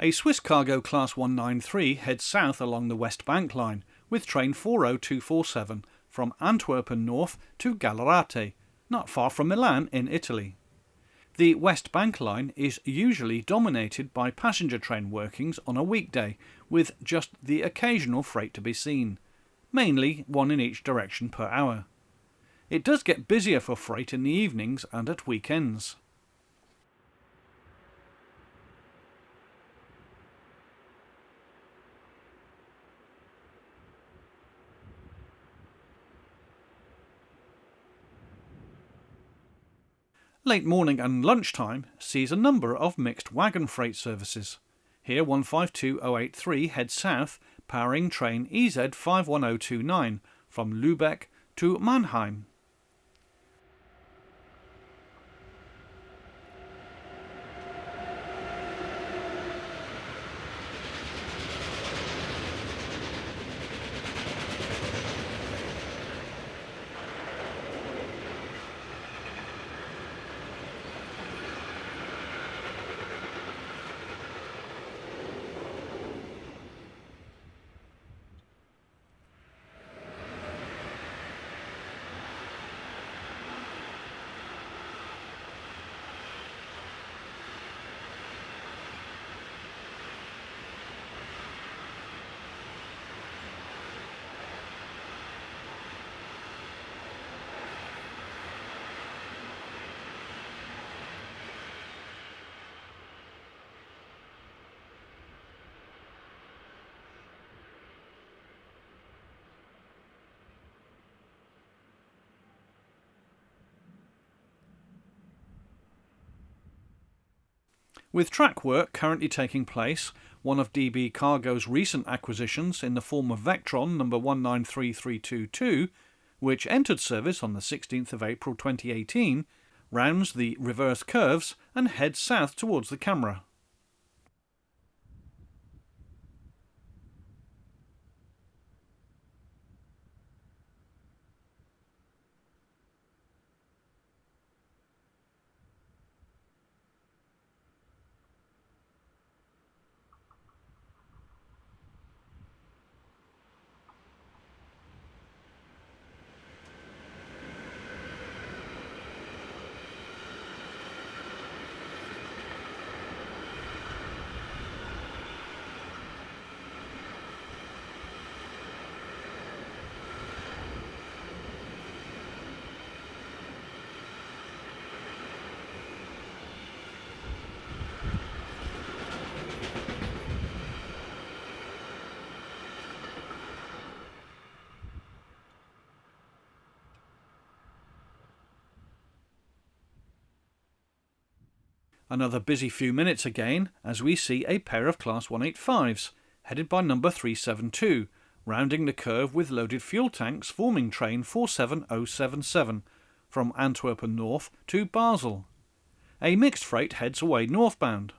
A Swiss cargo Class 193 heads south along the West Bank line with train 40247 from Antwerpen north to Gallerate, not far from Milan in Italy. The West Bank line is usually dominated by passenger train workings on a weekday, with just the occasional freight to be seen, mainly one in each direction per hour. It does get busier for freight in the evenings and at weekends. Late morning and lunchtime sees a number of mixed wagon freight services. Here 152083 heads south, powering train EZ 51029 from Lübeck to Mannheim. With track work currently taking place, one of DB Cargo's recent acquisitions in the form of Vectron number 193322, which entered service on the 16th of April 2018, rounds the reverse curves and heads south towards the camera. Another busy few minutes again as we see a pair of Class 185s, headed by number 372, rounding the curve with loaded fuel tanks forming train 47077 from Antwerpen north to Basel. A mixed freight heads away northbound.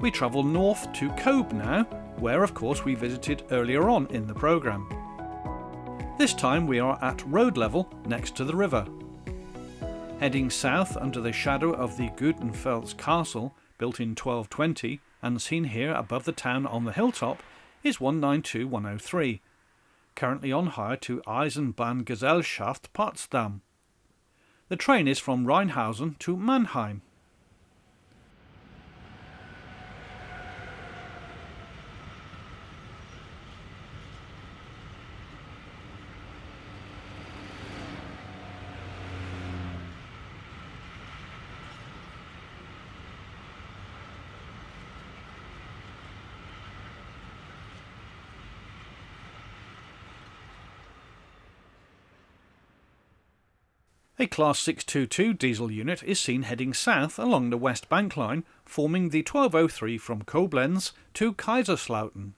We travel north to Kaub now, where of course we visited earlier on in the programme. This time we are at road level next to the river. Heading south under the shadow of the Gutenfels Castle, built in 1220 and seen here above the town on the hilltop, is 192103, currently on hire to Eisenbahngesellschaft Potsdam. The train is from Rheinhausen to Mannheim. A Class 622 diesel unit is seen heading south along the West Bank line, forming the 1203 from Koblenz to Kaiserslautern.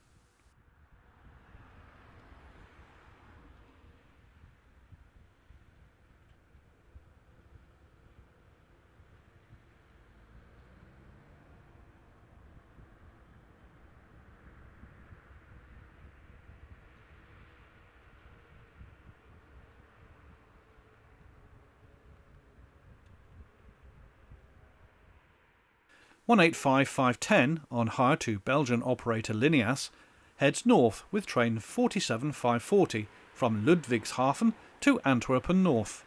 (185-510) on hire to Belgian operator Lineas heads north with train 47-540 from Ludwigshafen to Antwerpen North.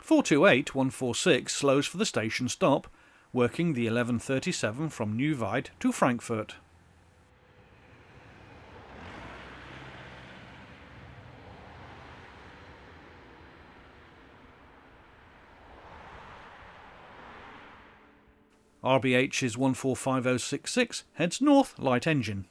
(428-146) slows for the station stop, working the 1137 from Neuwied to Frankfurt. RBH's 145066 heads north light engine.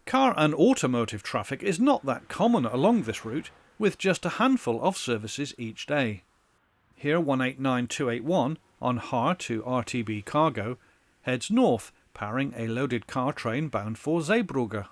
Car and automotive traffic is not that common along this route, with just a handful of services each day. Here 189281 on hire to RTB Cargo heads north, powering a loaded car train bound for Zeebrugge.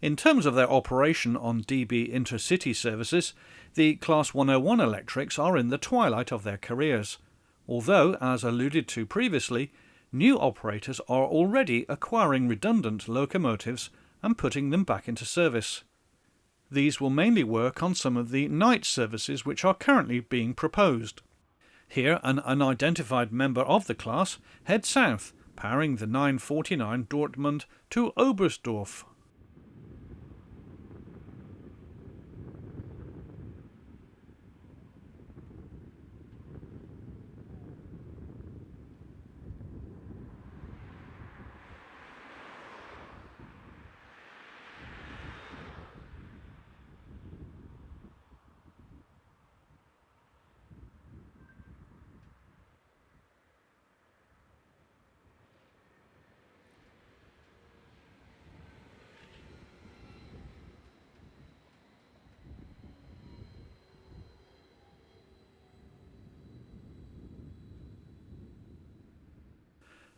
In terms of their operation on DB intercity services, the Class 101 electrics are in the twilight of their careers, although, as alluded to previously, new operators are already acquiring redundant locomotives and putting them back into service. These will mainly work on some of the night services which are currently being proposed. Here an unidentified member of the class heads south, powering the 949 Dortmund to Oberstdorf.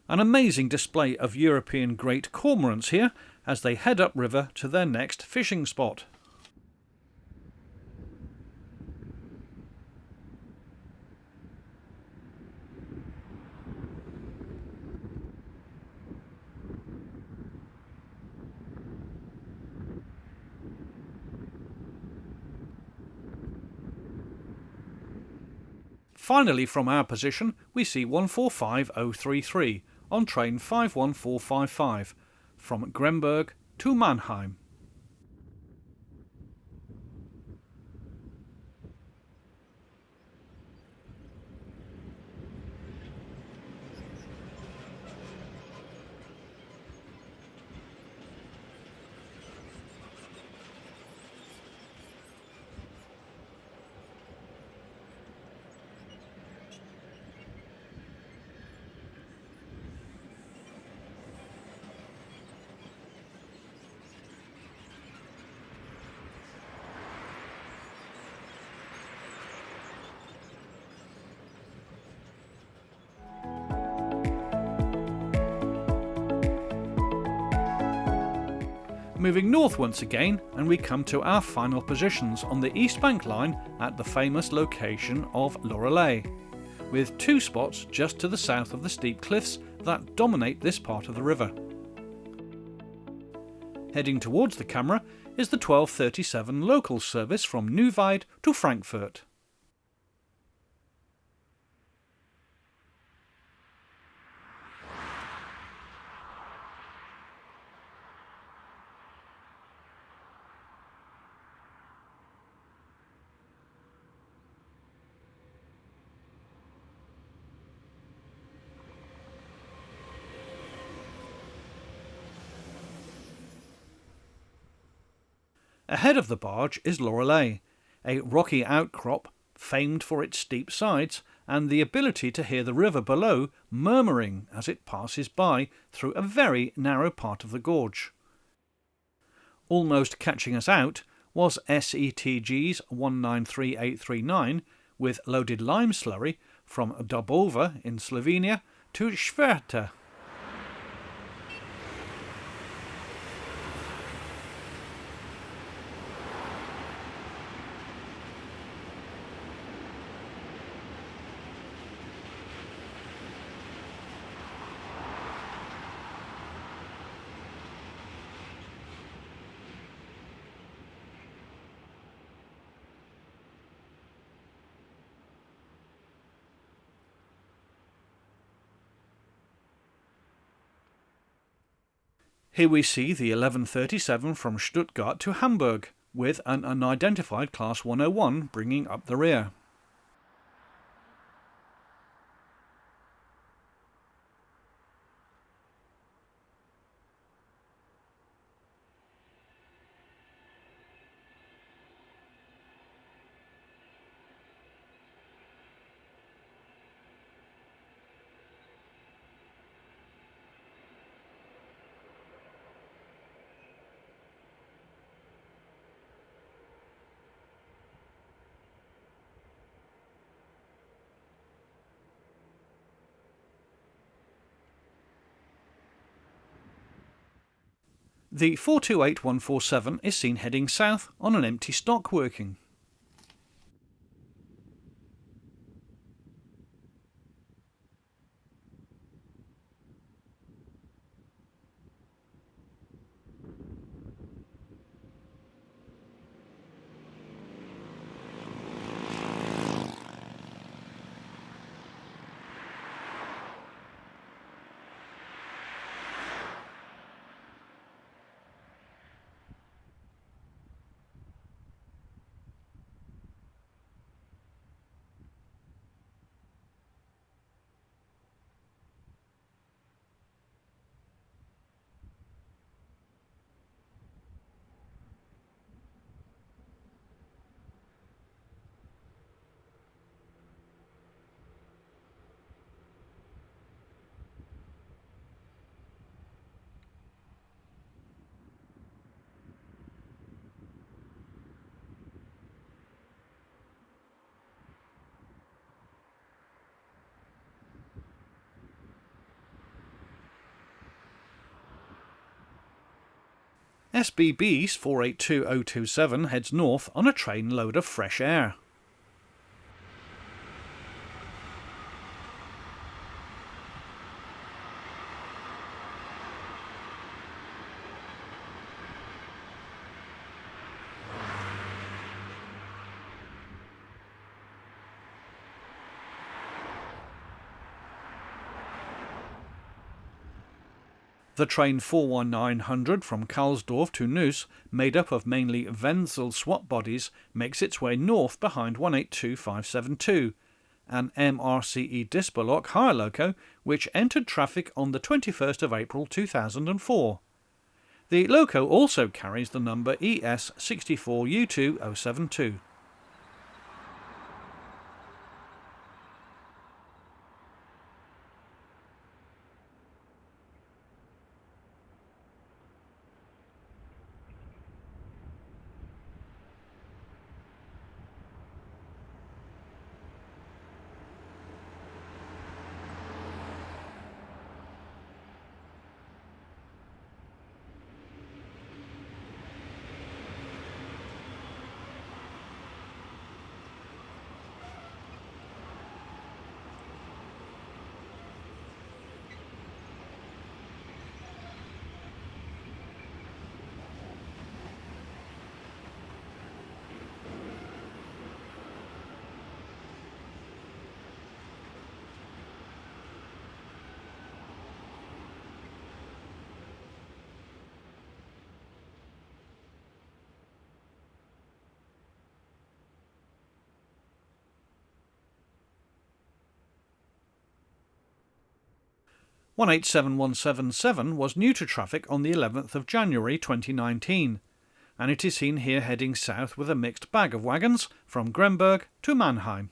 An amazing display of European great cormorants here as they head upriver to their next fishing spot. Finally, from our position, we see 145033 on train 51455 from Gremberg to Mannheim. Moving north once again, and we come to our final positions on the East Bank line at the famous location of Loreley, with 2 spots just to the south of the steep cliffs that dominate this part of the river. Heading towards the camera is the 12:37 local service from Neuwied to Frankfurt. Ahead of the barge is Loreley, a rocky outcrop famed for its steep sides and the ability to hear the river below murmuring as it passes by through a very narrow part of the gorge. Almost catching us out was SETG's 193839 with loaded lime slurry from Dobova in Slovenia to Schwerte. Here we see the 1137 from Stuttgart to Hamburg, with an unidentified Class 101 bringing up the rear. The 428147 is seen heading south on an empty stock working. SBB's 482027 heads north on a train load of fresh air. The train 41900 from Karlsdorf to Neuss, made up of mainly Wenzel swap bodies, makes its way north behind 182572, an MRCE Disperloch hire loco which entered traffic on the 21st of April 2004. The loco also carries the number ES64U2072. 187177 was new to traffic on the 11th of January 2019, and it is seen here heading south with a mixed bag of wagons from Gremberg to Mannheim.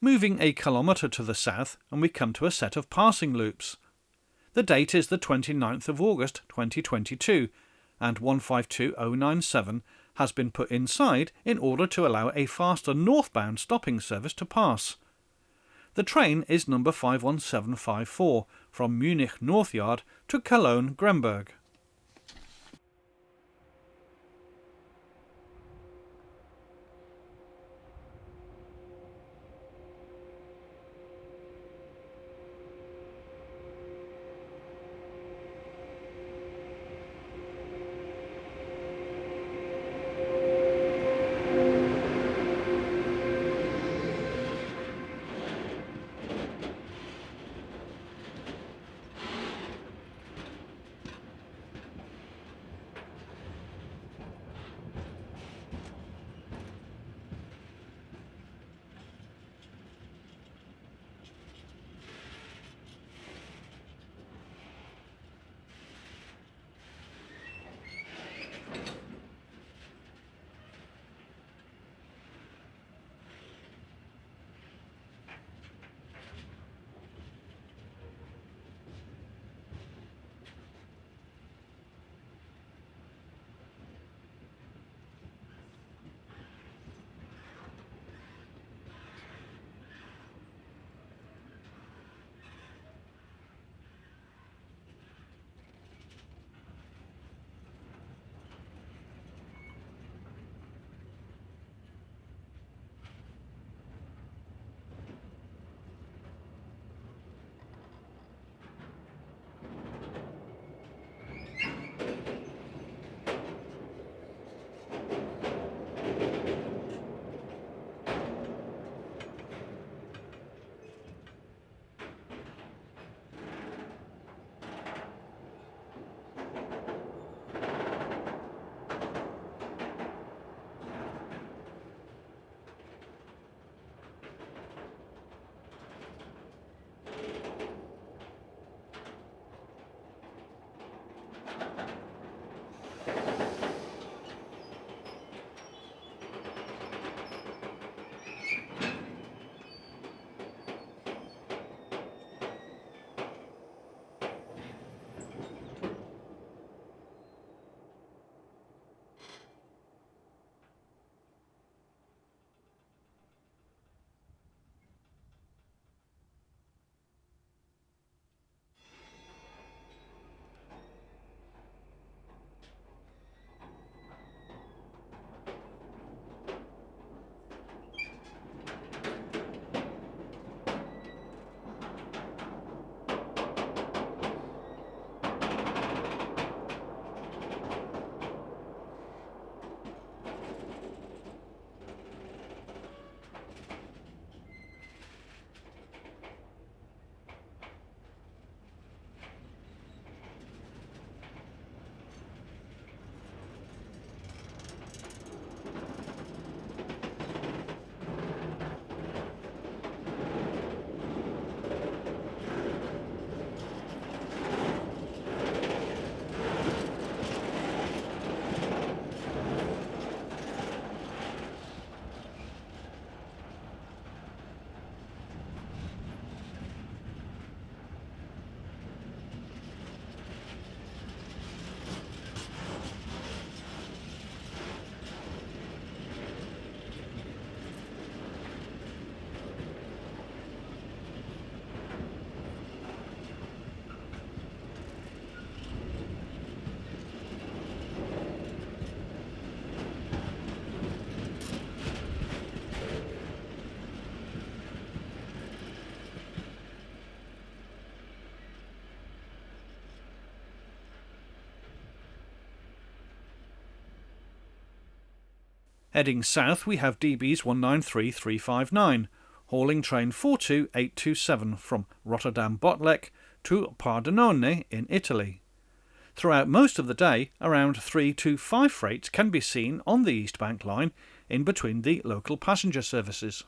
Moving a kilometre to the south and we come to a set of passing loops. The date is the 29th of August 2022 and 152097 has been put inside in order to allow a faster northbound stopping service to pass. The train is number 51754 from Munich North Yard to Cologne Gremberg. Heading south we have DBs 193359, hauling train 42827 from Rotterdam Botlek to Pordenone in Italy. Throughout most of the day, around 3 to 5 freights can be seen on the East Bank line in between the local passenger services.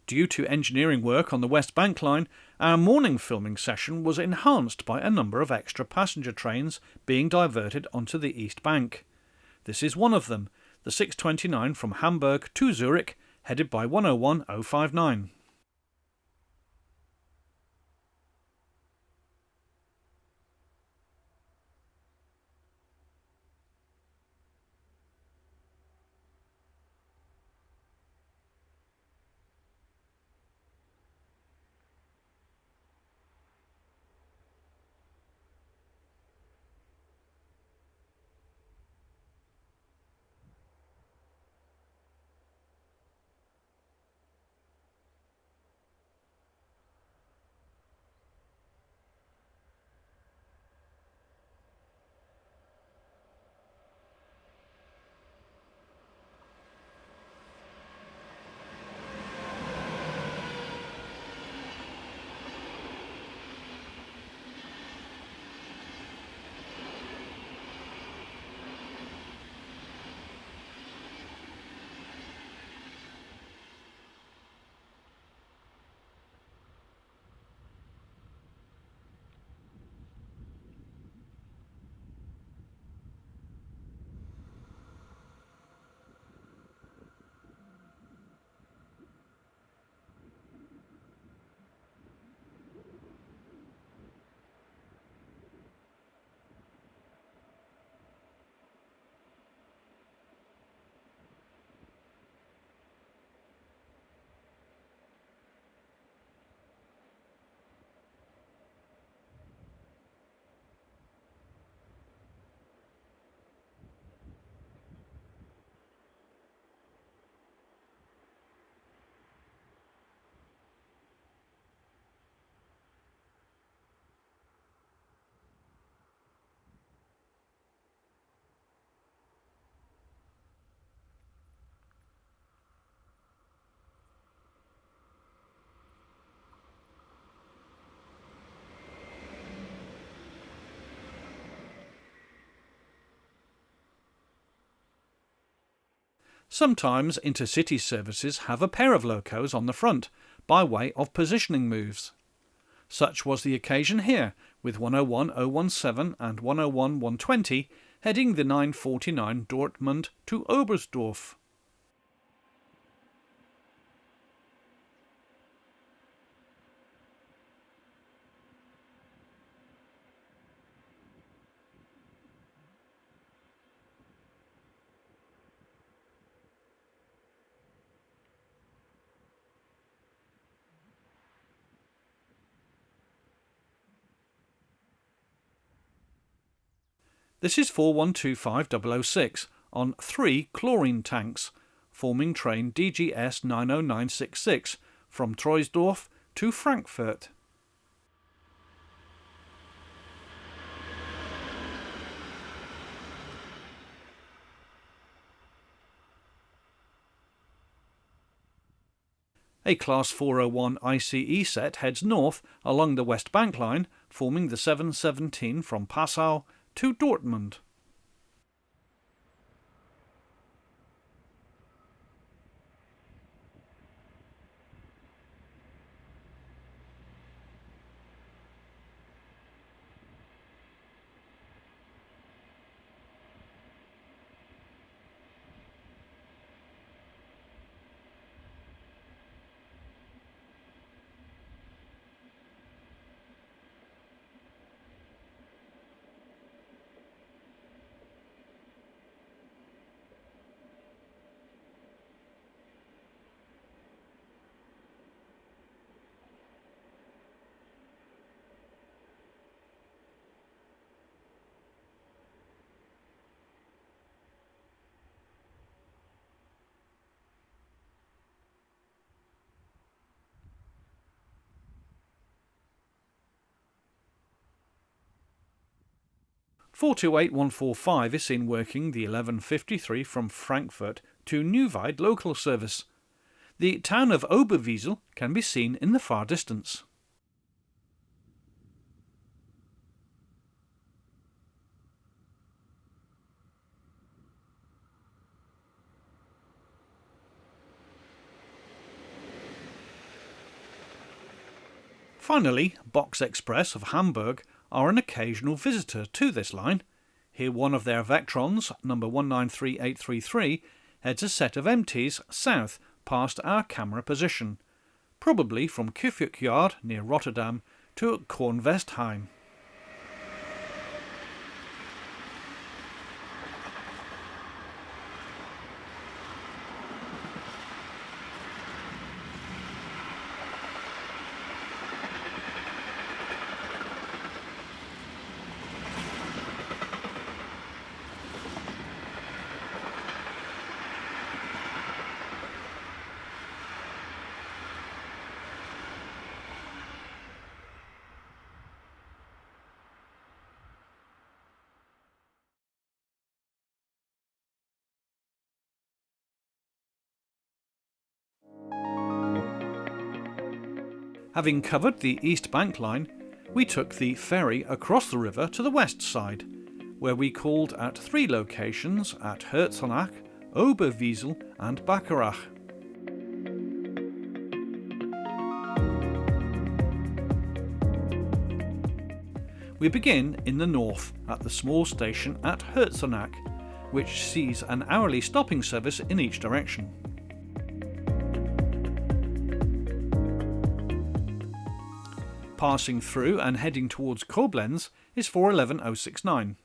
Due to engineering work on the West Bank line, our morning filming session was enhanced by a number of extra passenger trains being diverted onto the East Bank. This is one of them, the 629 from Hamburg to Zurich, headed by 101059. Sometimes intercity services have a pair of locos on the front, by way of positioning moves. Such was the occasion here, with 101017 and 101120 heading the 949 Dortmund to Oberstdorf. This is 4125006 on 3 chlorine tanks, forming train DGS 90966 from Troisdorf to Frankfurt. A Class 401 ICE set heads north along the West Bank line, forming the 717 from Passau to Dortmund. (428-145) is seen working the 1153 from Frankfurt to Neuwied local service. The town of Oberwesel can be seen in the far distance. Finally, Box Express of Hamburg are an occasional visitor to this line. Here one of their Vectrons, number 193833, heads a set of empties south past our camera position, probably from Kufjord near Rotterdam to Kornwestheim. Having covered the East Bank line, we took the ferry across the river to the west side, where we called at 3 locations at Hirzenach, Oberwesel and Bacharach. We begin in the north at the small station at Hirzenach, which sees an hourly stopping service in each direction. Passing through and heading towards Koblenz is 411069.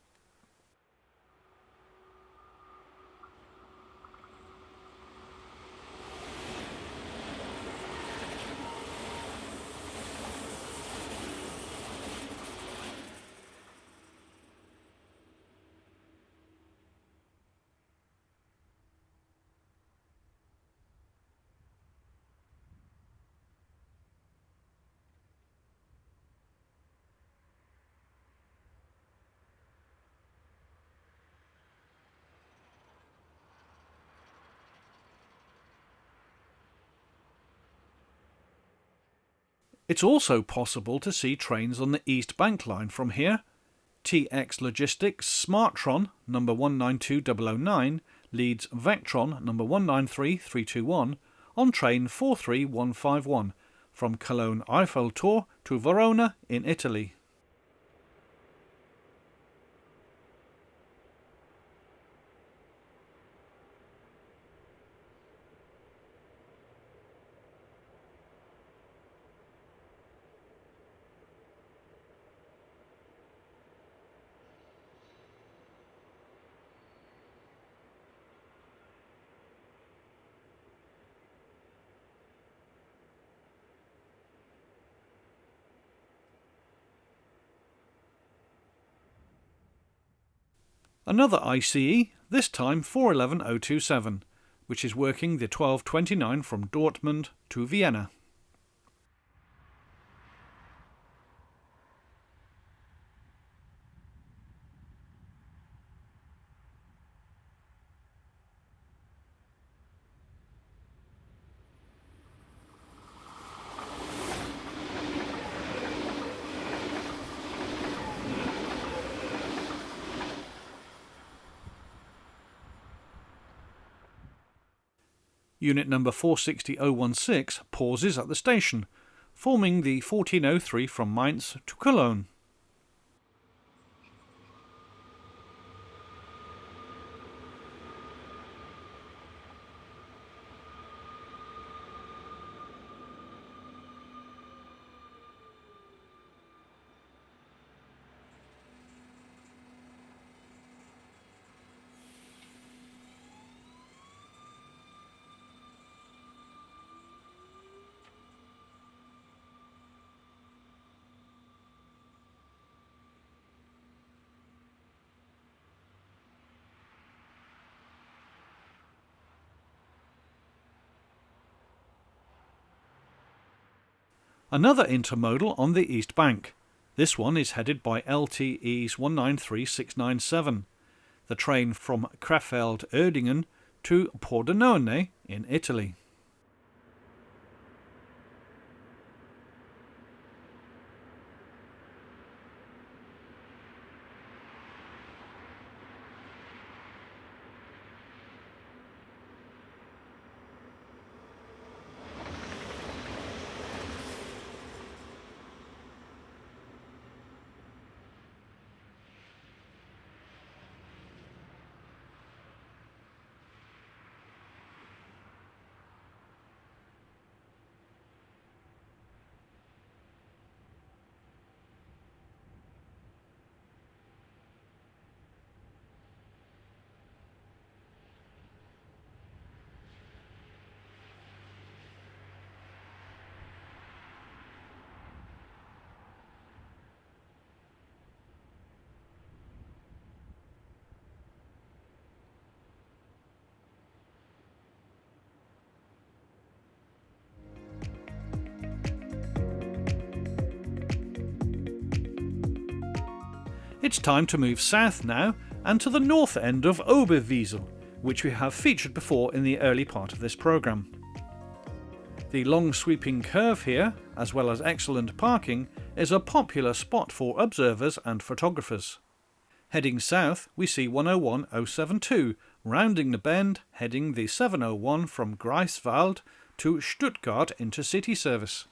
It's also possible to see trains on the East Bank line from here. TX Logistics Smartron number 192009 leads Vectron number 193321 on train 43151 from Cologne Eiffeltor to Verona in Italy. Another ICE, this time 411027, which is working the 1229 from Dortmund to Vienna. Unit number 460016 pauses at the station, forming the 1403 from Mainz to Cologne. Another intermodal on the east bank. This one is headed by LTE's 193697, the train from Krefeld-Uerdingen to Pordenone in Italy. It's time to move south now and to the north end of Oberwesel, which we have featured before in the early part of this programme. The long sweeping curve here, as well as excellent parking, is a popular spot for observers and photographers. Heading south, we see 101072, rounding the bend, heading the 701 from Greifswald to Stuttgart intercity service.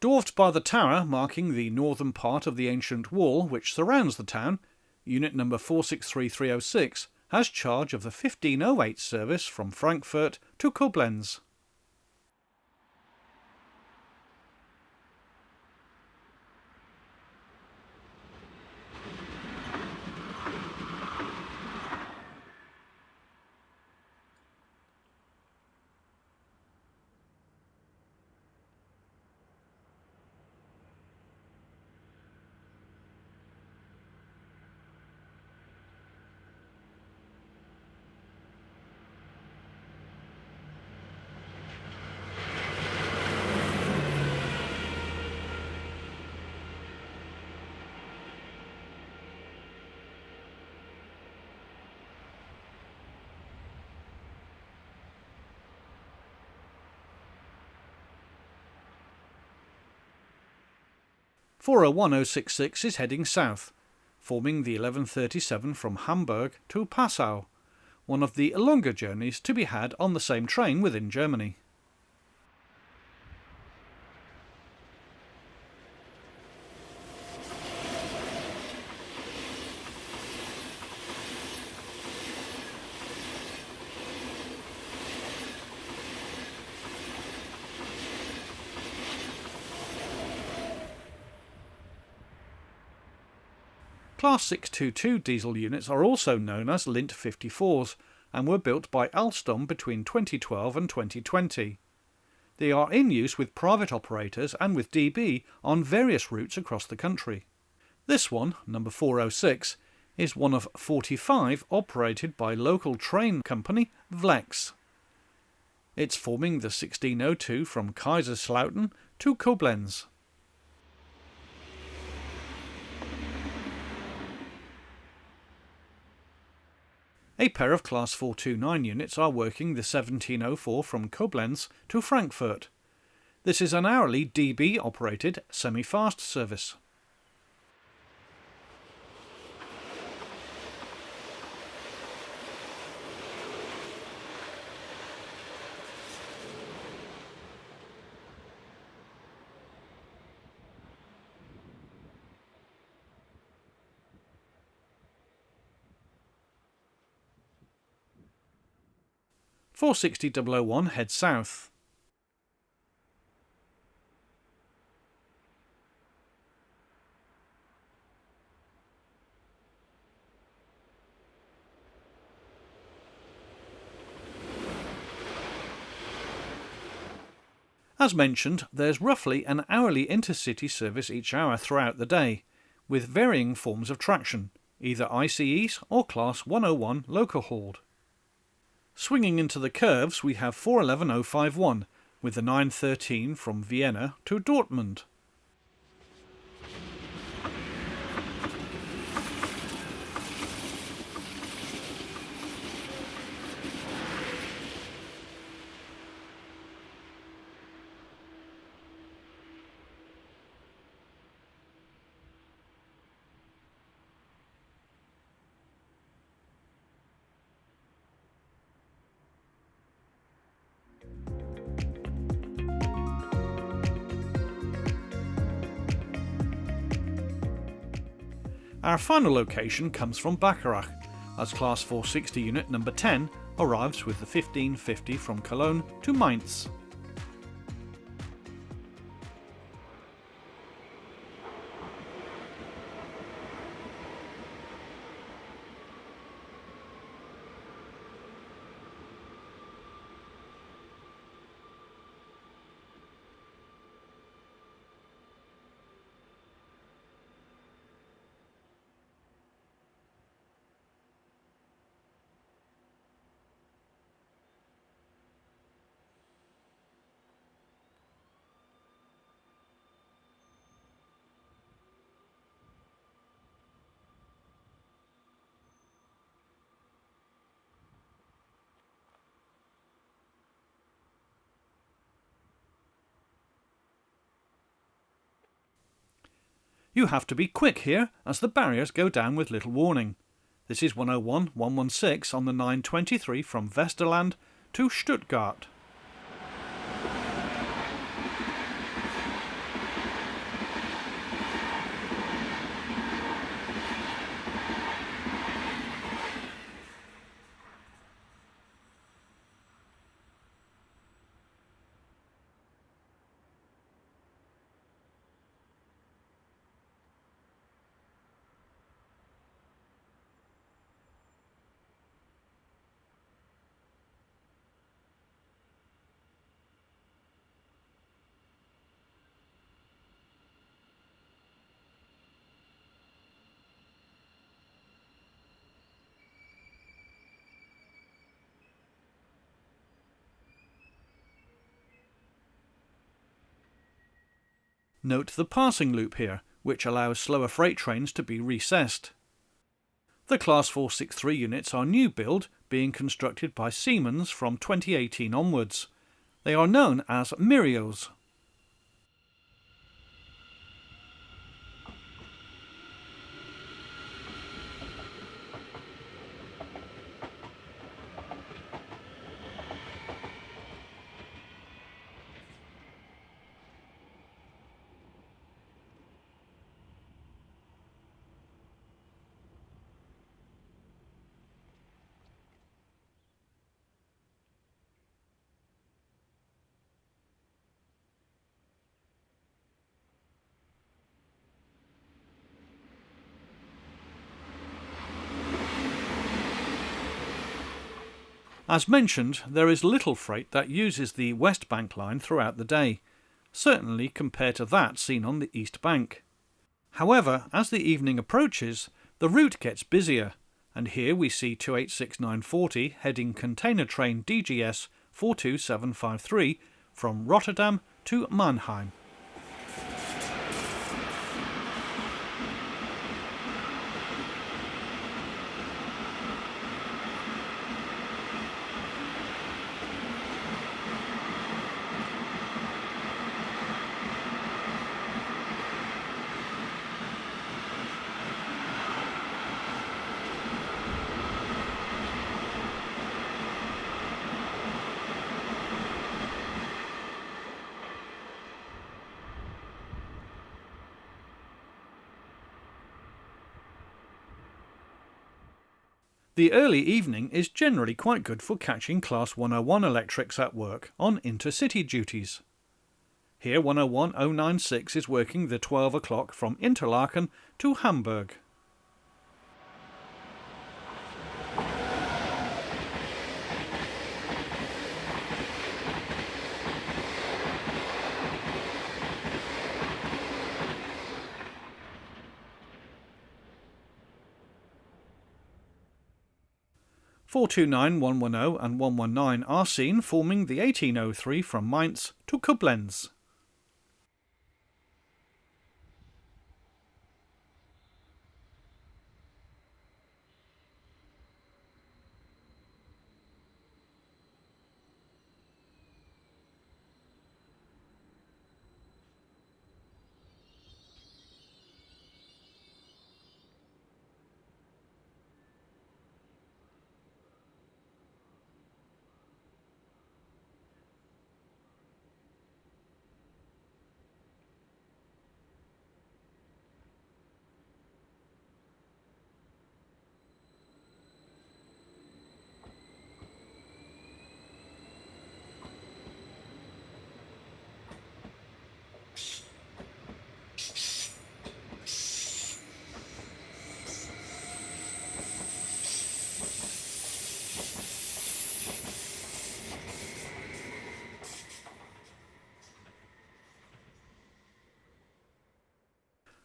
Dwarfed by the tower marking the northern part of the ancient wall which surrounds the town, unit number 463306 has charge of the 1508 service from Frankfurt to Koblenz. (40166) is heading south, forming the 1137 from Hamburg to Passau, one of the longer journeys to be had on the same train within Germany. Class 622 diesel units are also known as Lint 54s and were built by Alstom between 2012 and 2020. They are in use with private operators and with DB on various routes across the country. This one, number 406, is one of 45 operated by local train company Vlex. It's forming the 1602 from Kaiserslautern to A pair of Class 429 units are working the 1704 from Koblenz to Frankfurt. This is an hourly DB operated semi-fast service. (460.001) head south. As mentioned, there's roughly an hourly intercity service each hour throughout the day, with varying forms of traction, either ICEs or Class 101 local hauled. Swinging into the curves we have 411051, with the 913 from Vienna to Dortmund. Our final location comes from Bacharach, as Class 460 unit number 10 arrives with the 1550 from Cologne to Mainz. You have to be quick here, as the barriers go down with little warning. This is 101-116 on the 923 from Westerland to Stuttgart. Note the passing loop here, which allows slower freight trains to be recessed. The Class 463 units are new build, being constructed by Siemens from 2018 onwards. They are known as Mirios. As mentioned, there is little freight that uses the West Bank line throughout the day, certainly compared to that seen on the East Bank. However, as the evening approaches, the route gets busier, and here we see 286940 heading container train DGS 42753 from Rotterdam to Mannheim. The early evening is generally quite good for catching Class 101 electrics at work on intercity duties. Here 101096 is working the 12 o'clock from Interlaken to Hamburg. (429, 110 and 119 are seen forming the 1803 from Mainz to Koblenz.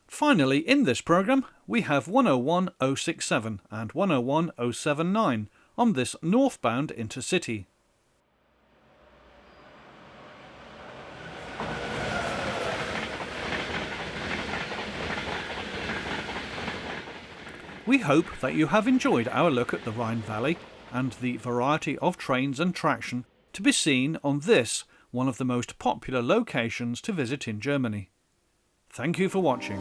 Finally, in this programme, we have 101067 and 101079 on this northbound intercity. We hope that you have enjoyed our look at the Rhine Valley and the variety of trains and traction to be seen on this, one of the most popular locations to visit in Germany. Thank you for watching.